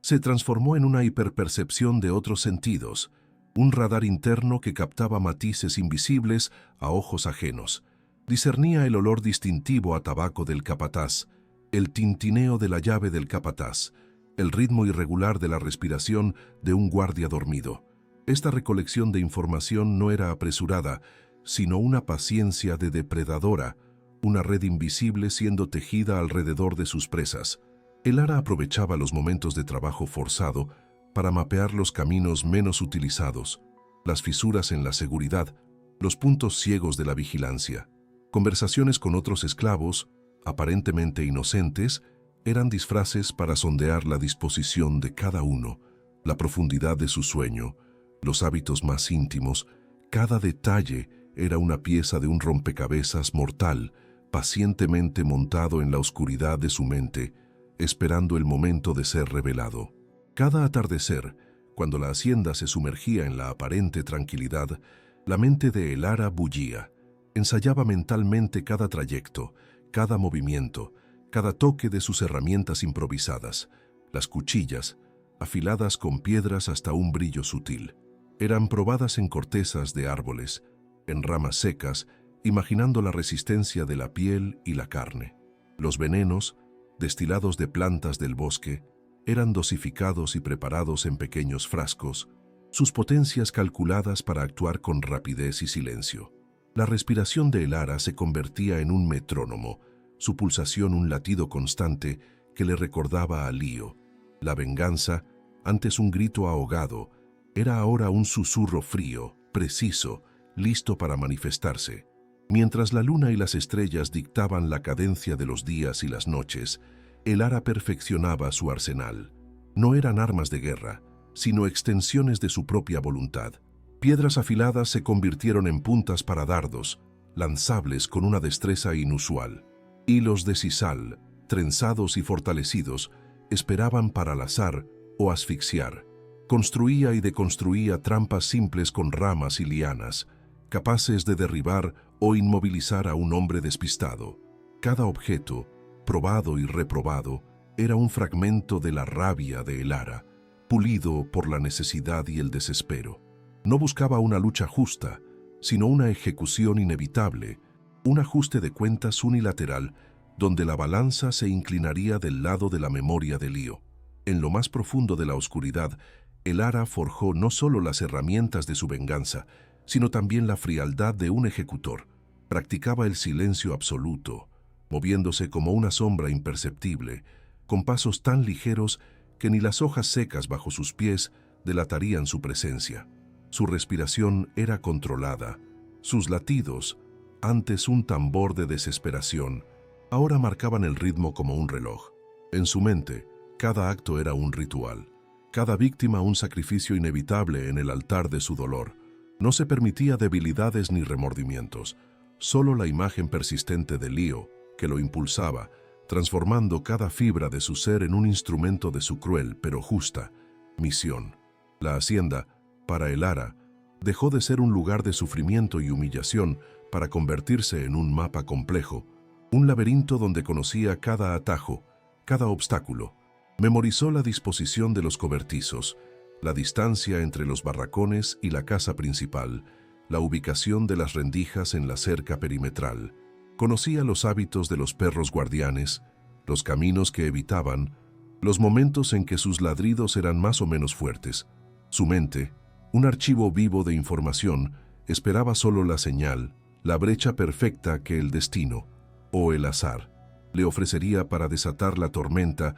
se transformó en una hiperpercepción de otros sentidos, un radar interno que captaba matices invisibles a ojos ajenos. Discernía el olor distintivo a tabaco del capataz, el tintineo de la llave del capataz, el ritmo irregular de la respiración de un guardia dormido. Esta recolección de información no era apresurada, sino una paciencia de depredadora, una red invisible siendo tejida alrededor de sus presas. Elara aprovechaba los momentos de trabajo forzado para mapear los caminos menos utilizados, las fisuras en la seguridad, los puntos ciegos de la vigilancia. Conversaciones con otros esclavos, aparentemente inocentes, eran disfraces para sondear la disposición de cada uno, la profundidad de su sueño, los hábitos más íntimos. Cada detalle era una pieza de un rompecabezas mortal, pacientemente montado en la oscuridad de su mente, esperando el momento de ser revelado. Cada atardecer, cuando la hacienda se sumergía en la aparente tranquilidad, la mente de Elara bullía. Ensayaba mentalmente cada trayecto, cada movimiento, cada toque de sus herramientas improvisadas. Las cuchillas, afiladas con piedras hasta un brillo sutil, eran probadas en cortezas de árboles, en ramas secas, imaginando la resistencia de la piel y la carne. Los venenos, destilados de plantas del bosque, eran dosificados y preparados en pequeños frascos, sus potencias calculadas para actuar con rapidez y silencio. La respiración de Elara se convertía en un metrónomo, su pulsación un latido constante que le recordaba a Lío. La venganza, antes un grito ahogado, era ahora un susurro frío, preciso, listo para manifestarse. Mientras la luna y las estrellas dictaban la cadencia de los días y las noches, Elara perfeccionaba su arsenal. No eran armas de guerra, sino extensiones de su propia voluntad. Piedras afiladas se convirtieron en puntas para dardos, lanzables con una destreza inusual. Hilos de sisal, trenzados y fortalecidos, esperaban para lazar o asfixiar. Construía y deconstruía trampas simples con ramas y lianas, capaces de derribar o inmovilizar a un hombre despistado. Cada objeto, probado y reprobado, era un fragmento de la rabia de Elara, pulido por la necesidad y el desespero. No buscaba una lucha justa, sino una ejecución inevitable, un ajuste de cuentas unilateral donde la balanza se inclinaría del lado de la memoria de Lío. En lo más profundo de la oscuridad, Elara forjó no solo las herramientas de su venganza, sino también la frialdad de un ejecutor. Practicaba el silencio absoluto, moviéndose como una sombra imperceptible, con pasos tan ligeros que ni las hojas secas bajo sus pies delatarían su presencia. Su respiración era controlada. Sus latidos, antes un tambor de desesperación, ahora marcaban el ritmo como un reloj. En su mente, cada acto era un ritual, cada víctima un sacrificio inevitable en el altar de su dolor. No se permitía debilidades ni remordimientos, solo la imagen persistente de Lío, que lo impulsaba, transformando cada fibra de su ser en un instrumento de su cruel pero justa misión. La hacienda, para Elara, dejó de ser un lugar de sufrimiento y humillación para convertirse en un mapa complejo, un laberinto donde conocía cada atajo, cada obstáculo. Memorizó la disposición de los cobertizos, la distancia entre los barracones y la casa principal, la ubicación de las rendijas en la cerca perimetral. Conocía los hábitos de los perros guardianes, los caminos que evitaban, los momentos en que sus ladridos eran más o menos fuertes. Su mente, un archivo vivo de información, esperaba solo la señal, la brecha perfecta que el destino, o el azar, le ofrecería para desatar la tormenta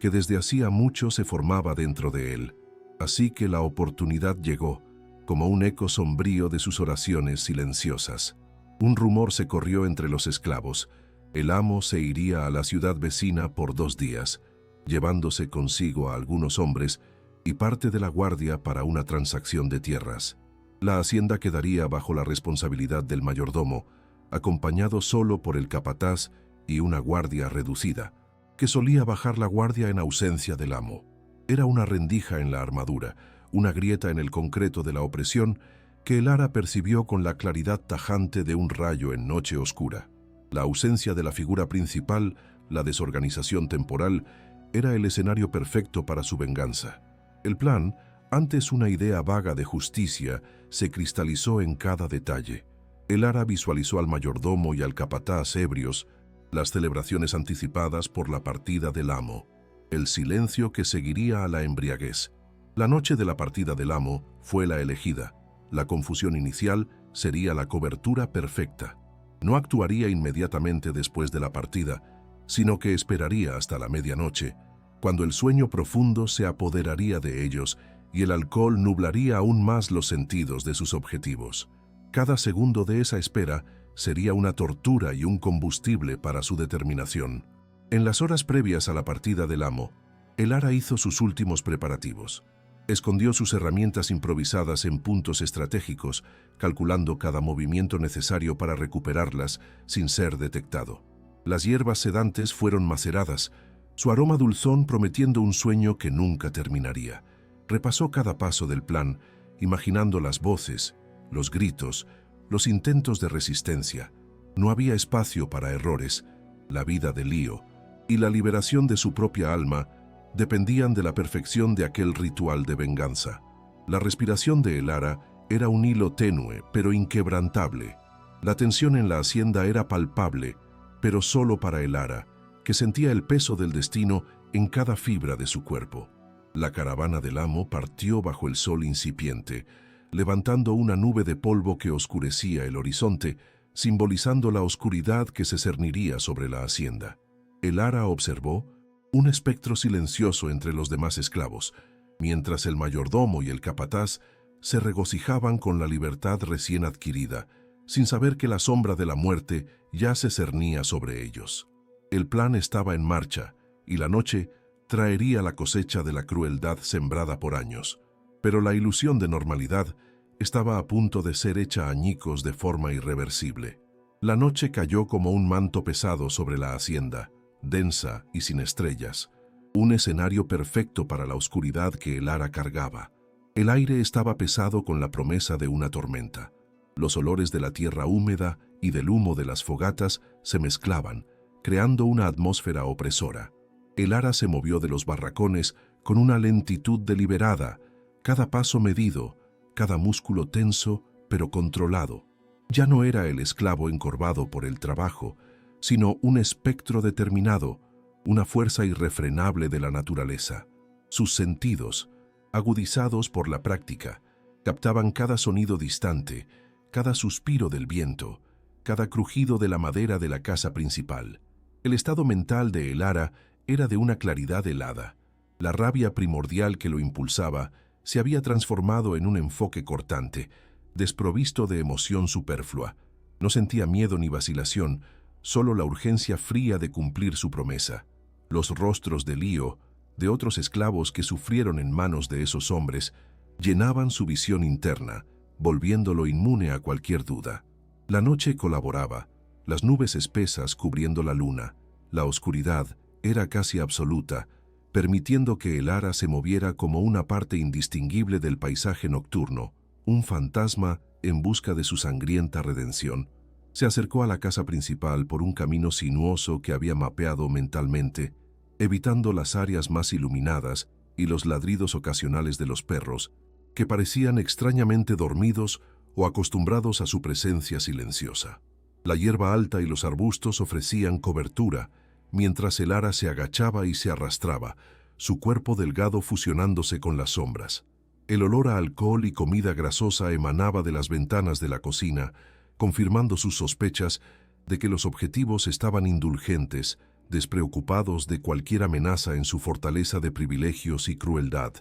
que desde hacía mucho se formaba dentro de él. Así que la oportunidad llegó, como un eco sombrío de sus oraciones silenciosas. Un rumor se corrió entre los esclavos. El amo se iría a la ciudad vecina por 2 días, llevándose consigo a algunos hombres y parte de la guardia para una transacción de tierras. La hacienda quedaría bajo la responsabilidad del mayordomo, acompañado solo por el capataz y una guardia reducida, que solía bajar la guardia en ausencia del amo. Era una rendija en la armadura, una grieta en el concreto de la opresión que el Ara percibió con la claridad tajante de un rayo en noche oscura. La ausencia de la figura principal, la desorganización temporal, era el escenario perfecto para su venganza. El plan, antes una idea vaga de justicia, se cristalizó en cada detalle. El Ara visualizó al mayordomo y al capataz ebrios, las celebraciones anticipadas por la partida del amo, el silencio que seguiría a la embriaguez. La noche de la partida del amo fue la elegida. La confusión inicial sería la cobertura perfecta. No actuaría inmediatamente después de la partida, sino que esperaría hasta la medianoche, cuando el sueño profundo se apoderaría de ellos y el alcohol nublaría aún más los sentidos de sus objetivos. Cada segundo de esa espera sería una tortura y un combustible para su determinación. En las horas previas a la partida del amo, el Ara hizo sus últimos preparativos. Escondió sus herramientas improvisadas en puntos estratégicos, calculando cada movimiento necesario para recuperarlas sin ser detectado. Las hierbas sedantes fueron maceradas, su aroma dulzón prometiendo un sueño que nunca terminaría. Repasó cada paso del plan, imaginando las voces, los gritos, los intentos de resistencia. No había espacio para errores. La vida de Lío y la liberación de su propia alma dependían de la perfección de aquel ritual de venganza. La respiración de el Ara era un hilo tenue, pero inquebrantable. La tensión en la hacienda era palpable, pero solo para el Ara, que sentía el peso del destino en cada fibra de su cuerpo. La caravana del amo partió bajo el sol incipiente, levantando una nube de polvo que oscurecía el horizonte, simbolizando la oscuridad que se cerniría sobre la hacienda. El Ara observó un espectro silencioso entre los demás esclavos, mientras el mayordomo y el capataz se regocijaban con la libertad recién adquirida, sin saber que la sombra de la muerte ya se cernía sobre ellos. El plan estaba en marcha, y la noche traería la cosecha de la crueldad sembrada por años. Pero la ilusión de normalidad estaba a punto de ser hecha añicos de forma irreversible. La noche cayó como un manto pesado sobre la hacienda, densa y sin estrellas, un escenario perfecto para la oscuridad que el Ara cargaba. El aire estaba pesado con la promesa de una tormenta. Los olores de la tierra húmeda y del humo de las fogatas se mezclaban, creando una atmósfera opresora. El Ara se movió de los barracones con una lentitud deliberada, cada paso medido, cada músculo tenso pero controlado. Ya no era el esclavo encorvado por el trabajo, sino un espectro determinado, una fuerza irrefrenable de la naturaleza. Sus sentidos, agudizados por la práctica, captaban cada sonido distante, cada suspiro del viento, cada crujido de la madera de la casa principal. El estado mental de el Ara era de una claridad helada. La rabia primordial que lo impulsaba se había transformado en un enfoque cortante, desprovisto de emoción superflua. No sentía miedo ni vacilación, solo la urgencia fría de cumplir su promesa. Los rostros de Lío, de otros esclavos que sufrieron en manos de esos hombres, llenaban su visión interna, volviéndolo inmune a cualquier duda. La noche colaboraba, las nubes espesas cubriendo la luna. La oscuridad era casi absoluta, permitiendo que el Ara se moviera como una parte indistinguible del paisaje nocturno, un fantasma en busca de su sangrienta redención. Se acercó a la casa principal por un camino sinuoso que había mapeado mentalmente. evitando las áreas más iluminadas y los ladridos ocasionales de los perros, que parecían extrañamente dormidos o acostumbrados a su presencia silenciosa. La hierba alta y los arbustos ofrecían cobertura, mientras el ara se agachaba y se arrastraba, su cuerpo delgado fusionándose con las sombras. El olor a alcohol y comida grasosa emanaba de las ventanas de la cocina, confirmando sus sospechas de que los objetivos estaban indulgentes, despreocupados de cualquier amenaza en su fortaleza de privilegios y crueldad.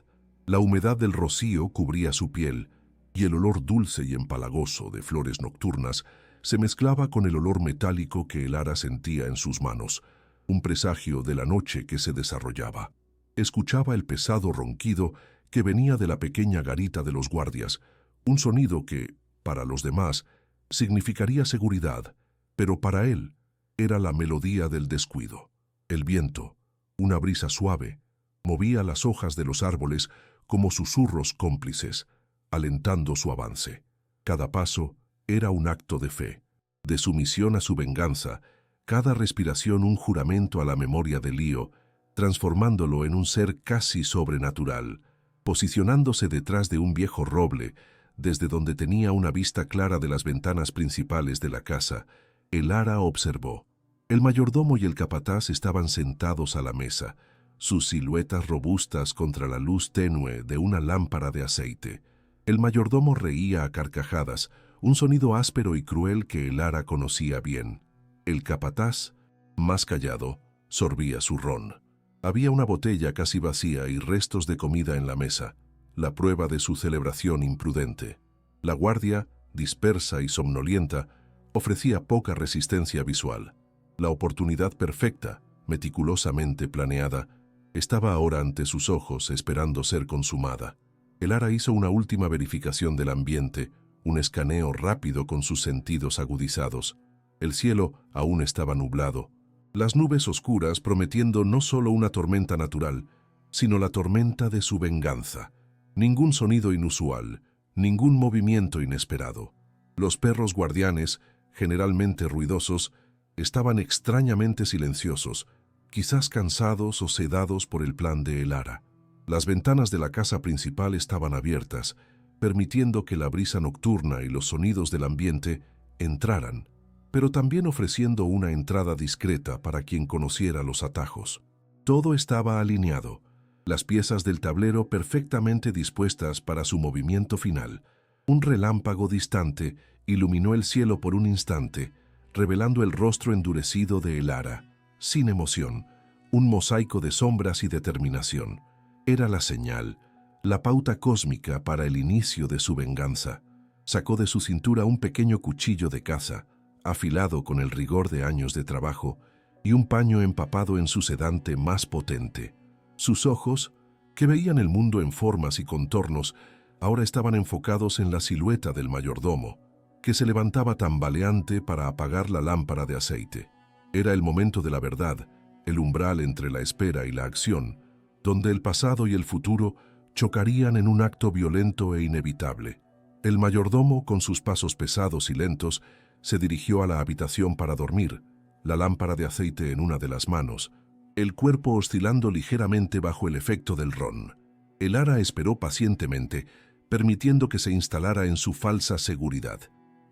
La humedad del rocío cubría su piel, y el olor dulce y empalagoso de flores nocturnas se mezclaba con el olor metálico que el ara sentía en sus manos, un presagio de la noche que se desarrollaba. Escuchaba el pesado ronquido que venía de la pequeña garita de los guardias, un sonido que, para los demás, significaría seguridad, pero para él era la melodía del descuido. El viento, una brisa suave, movía las hojas de los árboles como susurros cómplices, alentando su avance. Cada paso era un acto de fe, de sumisión a su venganza, cada respiración un juramento a la memoria de Lío, transformándolo en un ser casi sobrenatural. Posicionándose detrás de un viejo roble, desde donde tenía una vista clara de las ventanas principales de la casa, el ara observó. El mayordomo y el capataz estaban sentados a la mesa, sus siluetas robustas contra la luz tenue de una lámpara de aceite. El mayordomo reía a carcajadas, un sonido áspero y cruel que el ara conocía bien. El capataz, más callado, sorbía su ron. Había una botella casi vacía y restos de comida en la mesa, la prueba de su celebración imprudente. La guardia, dispersa y somnolienta, ofrecía poca resistencia visual. La oportunidad perfecta, meticulosamente planeada, estaba ahora ante sus ojos esperando ser consumada. El ara hizo una última verificación del ambiente, un escaneo rápido con sus sentidos agudizados. El cielo aún estaba nublado, las nubes oscuras prometiendo no solo una tormenta natural, sino la tormenta de su venganza. Ningún sonido inusual, ningún movimiento inesperado. Los perros guardianes, generalmente ruidosos, estaban extrañamente silenciosos, quizás cansados o sedados por el plan de el ara. Las ventanas de la casa principal estaban abiertas, permitiendo que la brisa nocturna y los sonidos del ambiente entraran, pero también ofreciendo una entrada discreta para quien conociera los atajos. Todo estaba alineado, las piezas del tablero perfectamente dispuestas para su movimiento final. Un relámpago distante iluminó el cielo por un instante, revelando el rostro endurecido de el ara, sin emoción, un mosaico de sombras y determinación. Era la señal, la pauta cósmica para el inicio de su venganza. Sacó de su cintura un pequeño cuchillo de caza, afilado con el rigor de años de trabajo, y un paño empapado en su sedante más potente. Sus ojos, que veían el mundo en formas y contornos, ahora estaban enfocados en la silueta del mayordomo, que se levantaba tambaleante para apagar la lámpara de aceite. Era el momento de la verdad, el umbral entre la espera y la acción, donde el pasado y el futuro chocarían en un acto violento e inevitable. El mayordomo, con sus pasos pesados y lentos, se dirigió a la habitación para dormir, la lámpara de aceite en una de las manos, el cuerpo oscilando ligeramente bajo el efecto del ron. El ara esperó pacientemente, permitiendo que se instalara en su falsa seguridad.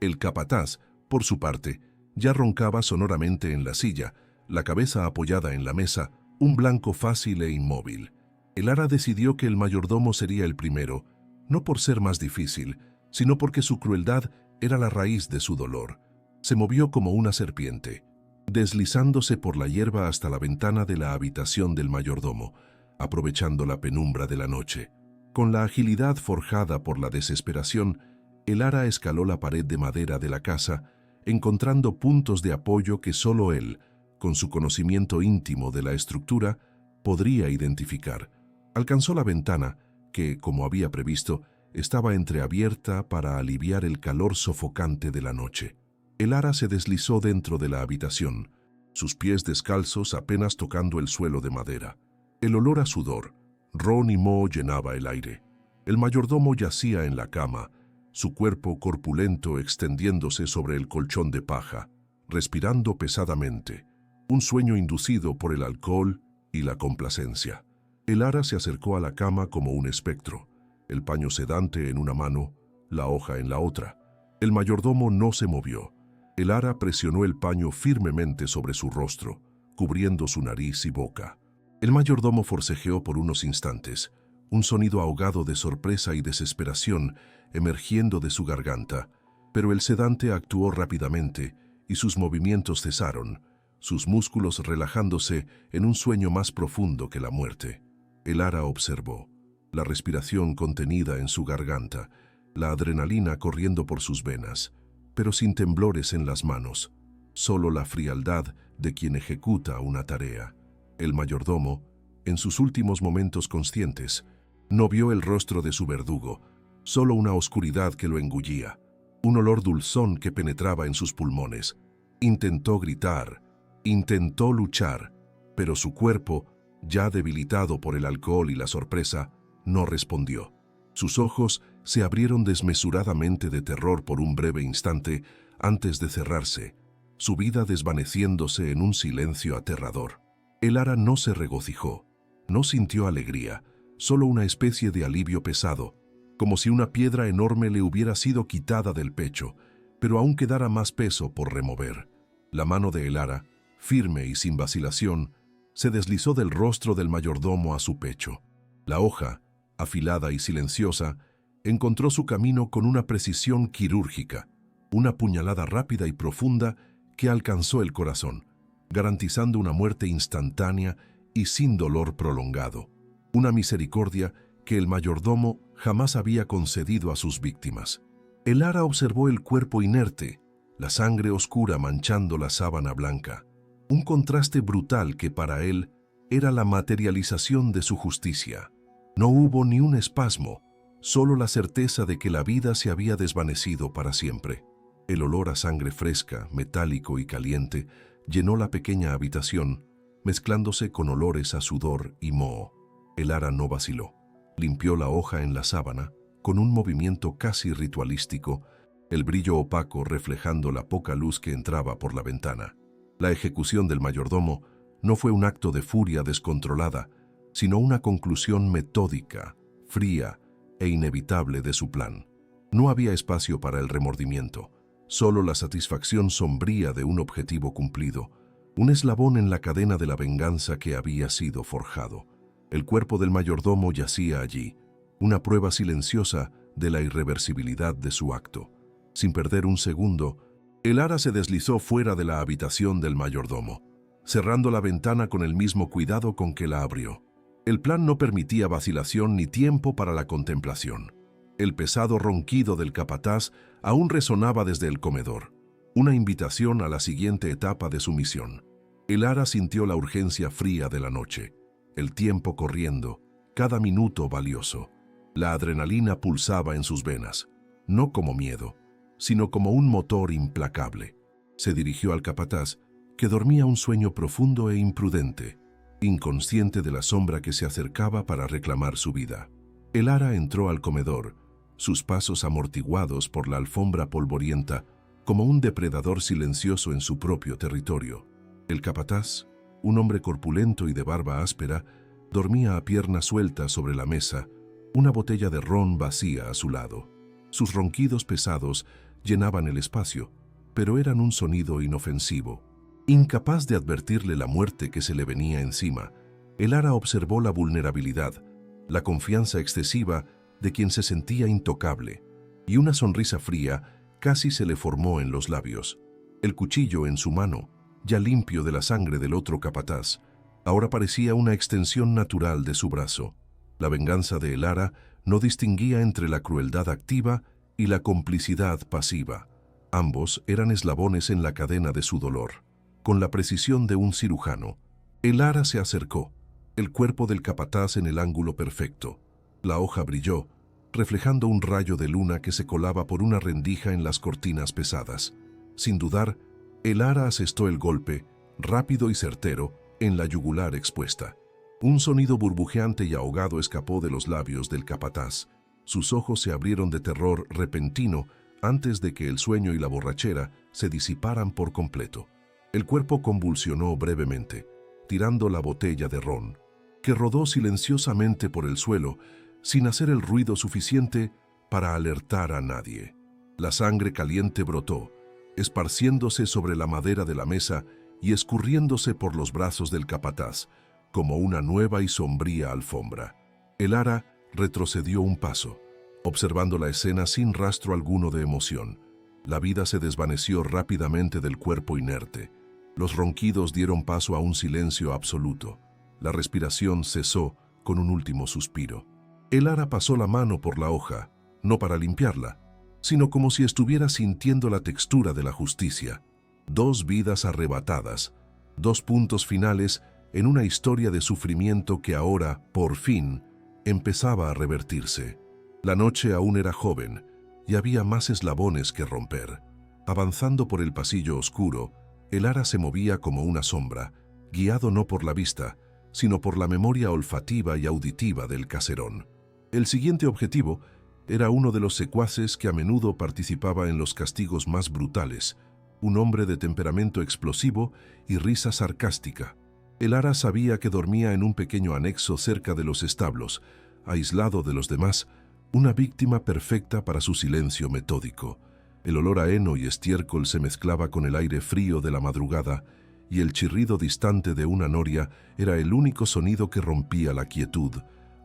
El capataz, por su parte, ya roncaba sonoramente en la silla, la cabeza apoyada en la mesa, un blanco fácil e inmóvil. El ara decidió que el mayordomo sería el primero, no por ser más difícil, sino porque su crueldad era la raíz de su dolor. Se movió como una serpiente, deslizándose por la hierba hasta la ventana de la habitación del mayordomo, aprovechando la penumbra de la noche. Con la agilidad forjada por la desesperación, el ara escaló la pared de madera de la casa, encontrando puntos de apoyo que solo él, con su conocimiento íntimo de la estructura, podría identificar. Alcanzó la ventana, que, como había previsto, estaba entreabierta para aliviar el calor sofocante de la noche. El ara se deslizó dentro de la habitación, sus pies descalzos apenas tocando el suelo de madera. El olor a sudor, ron y moho llenaba el aire. El mayordomo yacía en la cama, su cuerpo corpulento extendiéndose sobre el colchón de paja, respirando pesadamente, un sueño inducido por el alcohol y la complacencia. El ara se acercó a la cama como un espectro, el paño sedante en una mano, la hoja en la otra. El mayordomo no se movió. El ara presionó el paño firmemente sobre su rostro, cubriendo su nariz y boca. El mayordomo forcejeó por unos instantes, un sonido ahogado de sorpresa y desesperación emergiendo de su garganta, pero el sedante actuó rápidamente y sus movimientos cesaron, sus músculos relajándose en un sueño más profundo que la muerte. El ara observó, la respiración contenida en su garganta, la adrenalina corriendo por sus venas, pero sin temblores en las manos, solo la frialdad de quien ejecuta una tarea. El mayordomo, en sus últimos momentos conscientes, no vio el rostro de su verdugo, solo una oscuridad que lo engullía, un olor dulzón que penetraba en sus pulmones. Intentó gritar, intentó luchar, pero su cuerpo, ya debilitado por el alcohol y la sorpresa, no respondió. Sus ojos se abrieron desmesuradamente de terror por un breve instante antes de cerrarse, su vida desvaneciéndose en un silencio aterrador. El ara no se regocijó, no sintió alegría, solo una especie de alivio pesado, como si una piedra enorme le hubiera sido quitada del pecho, pero aún quedara más peso por remover. La mano de el ara, firme y sin vacilación, se deslizó del rostro del mayordomo a su pecho. La hoja, afilada y silenciosa, encontró su camino con una precisión quirúrgica, una puñalada rápida y profunda que alcanzó el corazón, garantizando una muerte instantánea y sin dolor prolongado, una misericordia que el mayordomo jamás había concedido a sus víctimas. El ara observó el cuerpo inerte, la sangre oscura manchando la sábana blanca, un contraste brutal que para él era la materialización de su justicia. No hubo ni un espasmo, solo la certeza de que la vida se había desvanecido para siempre. El olor a sangre fresca, metálico y caliente llenó la pequeña habitación, mezclándose con olores a sudor y moho. El ara no vaciló. Limpió la hoja en la sábana, con un movimiento casi ritualístico, el brillo opaco reflejando la poca luz que entraba por la ventana. La ejecución del mayordomo no fue un acto de furia descontrolada, sino una conclusión metódica, fría e inevitable de su plan. No había espacio para el remordimiento, solo la satisfacción sombría de un objetivo cumplido, un eslabón en la cadena de la venganza que había sido forjado. El cuerpo del mayordomo yacía allí, una prueba silenciosa de la irreversibilidad de su acto. Sin perder un segundo, el ara se deslizó fuera de la habitación del mayordomo, cerrando la ventana con el mismo cuidado con que la abrió. El plan no permitía vacilación ni tiempo para la contemplación. El pesado ronquido del capataz aún resonaba desde el comedor, una invitación a la siguiente etapa de su misión. El ara sintió la urgencia fría de la noche, el tiempo corriendo, cada minuto valioso. La adrenalina pulsaba en sus venas, no como miedo, sino como un motor implacable. Se dirigió al capataz, que dormía un sueño profundo e imprudente, inconsciente de la sombra que se acercaba para reclamar su vida. El ara entró al comedor, sus pasos amortiguados por la alfombra polvorienta, como un depredador silencioso en su propio territorio. El capataz, un hombre corpulento y de barba áspera, dormía a pierna suelta sobre la mesa, una botella de ron vacía a su lado. Sus ronquidos pesados llenaban el espacio, pero eran un sonido inofensivo. Incapaz de advertirle la muerte que se le venía encima, el ara observó la vulnerabilidad, la confianza excesiva de quien se sentía intocable, y una sonrisa fría casi se le formó en los labios. El cuchillo en su mano, ya limpio de la sangre del otro capataz, ahora parecía una extensión natural de su brazo. La venganza de el ara no distinguía entre la crueldad activa y la complicidad pasiva. Ambos eran eslabones en la cadena de su dolor. Con la precisión de un cirujano, el ara se acercó, el cuerpo del capataz en el ángulo perfecto. La hoja brilló, reflejando un rayo de luna que se colaba por una rendija en las cortinas pesadas. Sin dudar, el ara asestó el golpe, rápido y certero, en la yugular expuesta. Un sonido burbujeante y ahogado escapó de los labios del capataz. Sus ojos se abrieron de terror repentino antes de que el sueño y la borrachera se disiparan por completo. El cuerpo convulsionó brevemente, tirando la botella de ron, que rodó silenciosamente por el suelo sin hacer el ruido suficiente para alertar a nadie. La sangre caliente brotó, esparciéndose sobre la madera de la mesa y escurriéndose por los brazos del capataz, como una nueva y sombría alfombra. El ara retrocedió un paso, observando la escena sin rastro alguno de emoción. La vida se desvaneció rápidamente del cuerpo inerte. Los ronquidos dieron paso a un silencio absoluto. La respiración cesó con un último suspiro. El ara pasó la mano por la hoja, no para limpiarla, sino como si estuviera sintiendo la textura de la justicia. 2 vidas arrebatadas, 2 puntos finales en una historia de sufrimiento que ahora, por fin, empezaba a revertirse. La noche aún era joven y había más eslabones que romper. Avanzando por el pasillo oscuro, el ara se movía como una sombra, guiado no por la vista, sino por la memoria olfativa y auditiva del caserón. El siguiente objetivo era uno de los secuaces que a menudo participaba en los castigos más brutales, un hombre de temperamento explosivo y risa sarcástica. El ara sabía que dormía en un pequeño anexo cerca de los establos, aislado de los demás, una víctima perfecta para su silencio metódico. El olor a heno y estiércol se mezclaba con el aire frío de la madrugada, y el chirrido distante de una noria era el único sonido que rompía la quietud,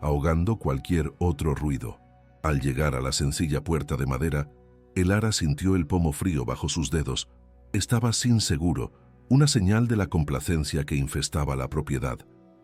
ahogando cualquier otro ruido. Al llegar a la sencilla puerta de madera, el ara sintió el pomo frío bajo sus dedos. Estaba sin seguro, una señal de la complacencia que infestaba la propiedad.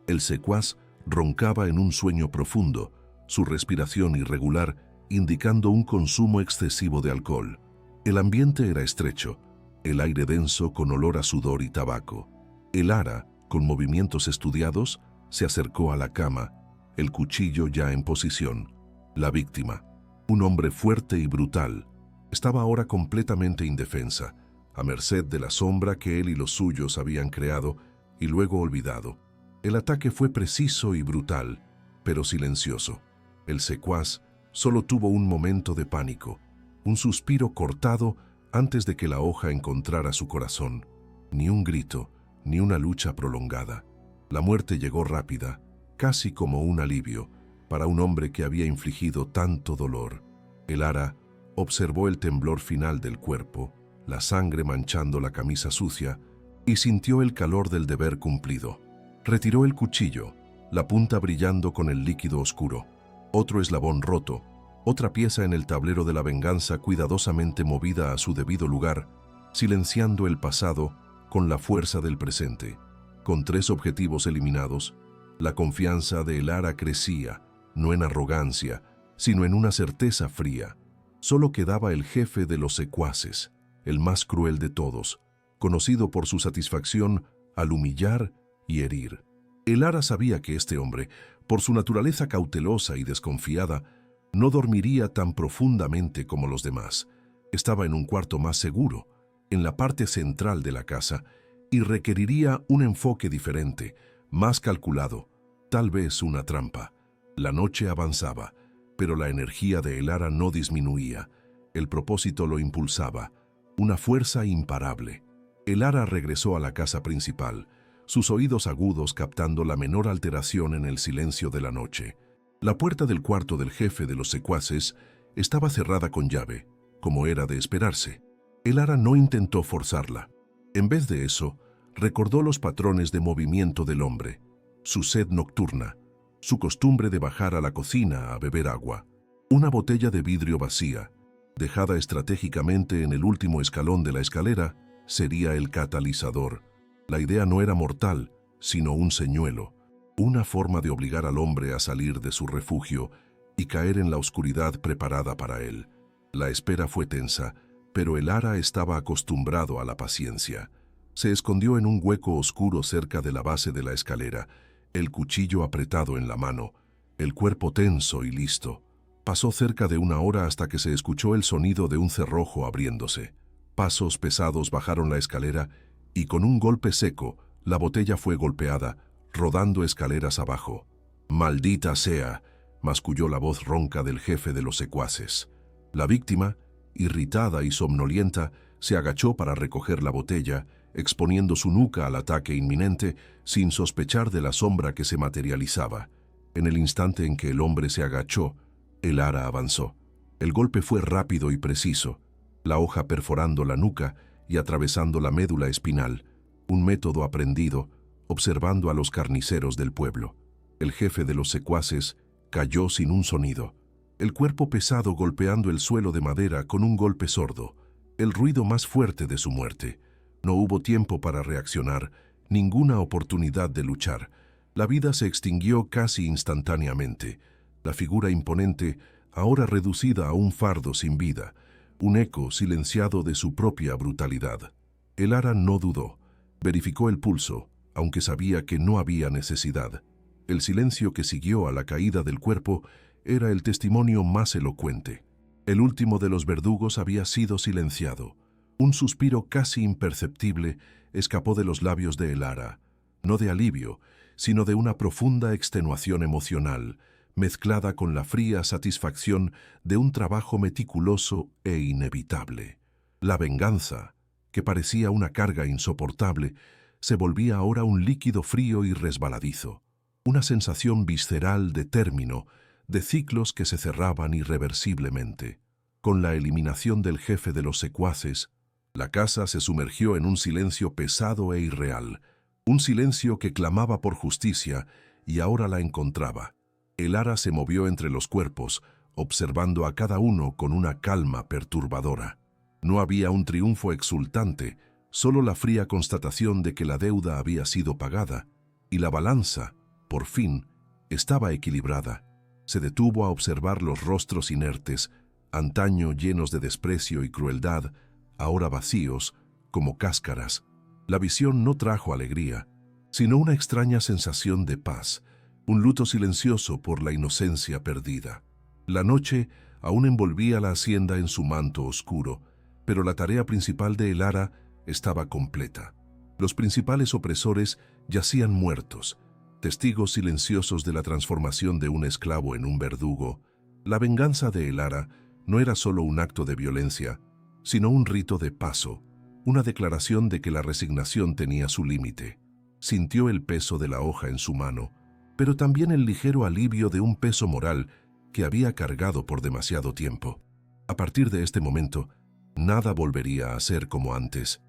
El secuaz roncaba en un sueño profundo, su respiración irregular indicando un consumo excesivo de alcohol. El ambiente era estrecho, el aire denso con olor a sudor y tabaco. El ara, con movimientos estudiados, se acercó a la cama, el cuchillo ya en posición. La víctima, un hombre fuerte y brutal, estaba ahora completamente indefensa, a merced de la sombra que él y los suyos habían creado y luego olvidado. El ataque fue preciso y brutal, pero silencioso. El secuaz solo tuvo un momento de pánico, un suspiro cortado antes de que la hoja encontrara su corazón. Ni un grito, ni una lucha prolongada. La muerte llegó rápida, casi como un alivio, para un hombre que había infligido tanto dolor. El ara observó el temblor final del cuerpo, la sangre manchando la camisa sucia, y sintió el calor del deber cumplido. Retiró el cuchillo, la punta brillando con el líquido oscuro. Otro eslabón roto, otra pieza en el tablero de la venganza cuidadosamente movida a su debido lugar, silenciando el pasado con la fuerza del presente. Con 3 objetivos eliminados, la confianza de el ara crecía, no en arrogancia, sino en una certeza fría. Solo quedaba el jefe de los secuaces, el más cruel de todos, conocido por su satisfacción al humillar y herir. El ara sabía que este hombre, por su naturaleza cautelosa y desconfiada, no dormiría tan profundamente como los demás. Estaba en un cuarto más seguro, en la parte central de la casa, y requeriría un enfoque diferente, más calculado, tal vez una trampa. La noche avanzaba, pero la energía de el ara no disminuía. El propósito lo impulsaba, una fuerza imparable. El ara regresó a la casa principal, sus oídos agudos captando la menor alteración en el silencio de la noche. La puerta del cuarto del jefe de los secuaces estaba cerrada con llave, como era de esperarse. El ara no intentó forzarla. En vez de eso, recordó los patrones de movimiento del hombre, su sed nocturna, su costumbre de bajar a la cocina a beber agua. Una botella de vidrio vacía, dejada estratégicamente en el último escalón de la escalera, sería el catalizador. La idea no era mortal, sino un señuelo, una forma de obligar al hombre a salir de su refugio y caer en la oscuridad preparada para él. La espera fue tensa, pero el ara estaba acostumbrado a la paciencia. Se escondió en un hueco oscuro cerca de la base de la escalera, el cuchillo apretado en la mano, el cuerpo tenso y listo. Pasó cerca de 1 hora hasta que se escuchó el sonido de un cerrojo abriéndose. Pasos pesados bajaron la escalera y con un golpe seco, la botella fue golpeada, rodando escaleras abajo. «¡Maldita sea!», masculló la voz ronca del jefe de los secuaces. La víctima, irritada y somnolienta, Se agachó para recoger la botella, exponiendo su nuca al ataque inminente, sin sospechar de la sombra que se materializaba. En el instante en que el hombre se agachó, el ara avanzó. El golpe fue rápido y preciso, la hoja perforando la nuca y atravesando la médula espinal, un método aprendido, observando a los carniceros del pueblo. El jefe de los secuaces cayó sin un sonido, el cuerpo pesado golpeando el suelo de madera con un golpe sordo, el ruido más fuerte de su muerte. No hubo tiempo para reaccionar, ninguna oportunidad de luchar. La vida se extinguió casi instantáneamente. La figura imponente, ahora reducida a un fardo sin vida, un eco silenciado de su propia brutalidad. El ara no dudó. Verificó el pulso, aunque sabía que no había necesidad. El silencio que siguió a la caída del cuerpo era el testimonio más elocuente. El último de los verdugos había sido silenciado. Un suspiro casi imperceptible escapó de los labios de el ara, no de alivio, sino de una profunda extenuación emocional, mezclada con la fría satisfacción de un trabajo meticuloso e inevitable. La venganza, que parecía una carga insoportable, se volvía ahora un líquido frío y resbaladizo, una sensación visceral de término, de ciclos que se cerraban irreversiblemente. Con la eliminación del jefe de los secuaces, la casa se sumergió en un silencio pesado e irreal, un silencio que clamaba por justicia y ahora la encontraba. El ara se movió entre los cuerpos, observando a cada uno con una calma perturbadora. No había un triunfo exultante, solo la fría constatación de que la deuda había sido pagada, y la balanza, por fin, estaba equilibrada. Se detuvo a observar los rostros inertes, antaño llenos de desprecio y crueldad, ahora vacíos, como cáscaras. La visión no trajo alegría, sino una extraña sensación de paz, un luto silencioso por la inocencia perdida. La noche aún envolvía la hacienda en su manto oscuro, pero la tarea principal de el ara estaba completa. Los principales opresores yacían muertos, testigos silenciosos de la transformación de un esclavo en un verdugo. La venganza de el ara no era solo un acto de violencia, sino un rito de paso, una declaración de que la resignación tenía su límite. Sintió el peso de la hoja en su mano, pero también el ligero alivio de un peso moral que había cargado por demasiado tiempo. A partir de este momento, nada volvería a ser como antes.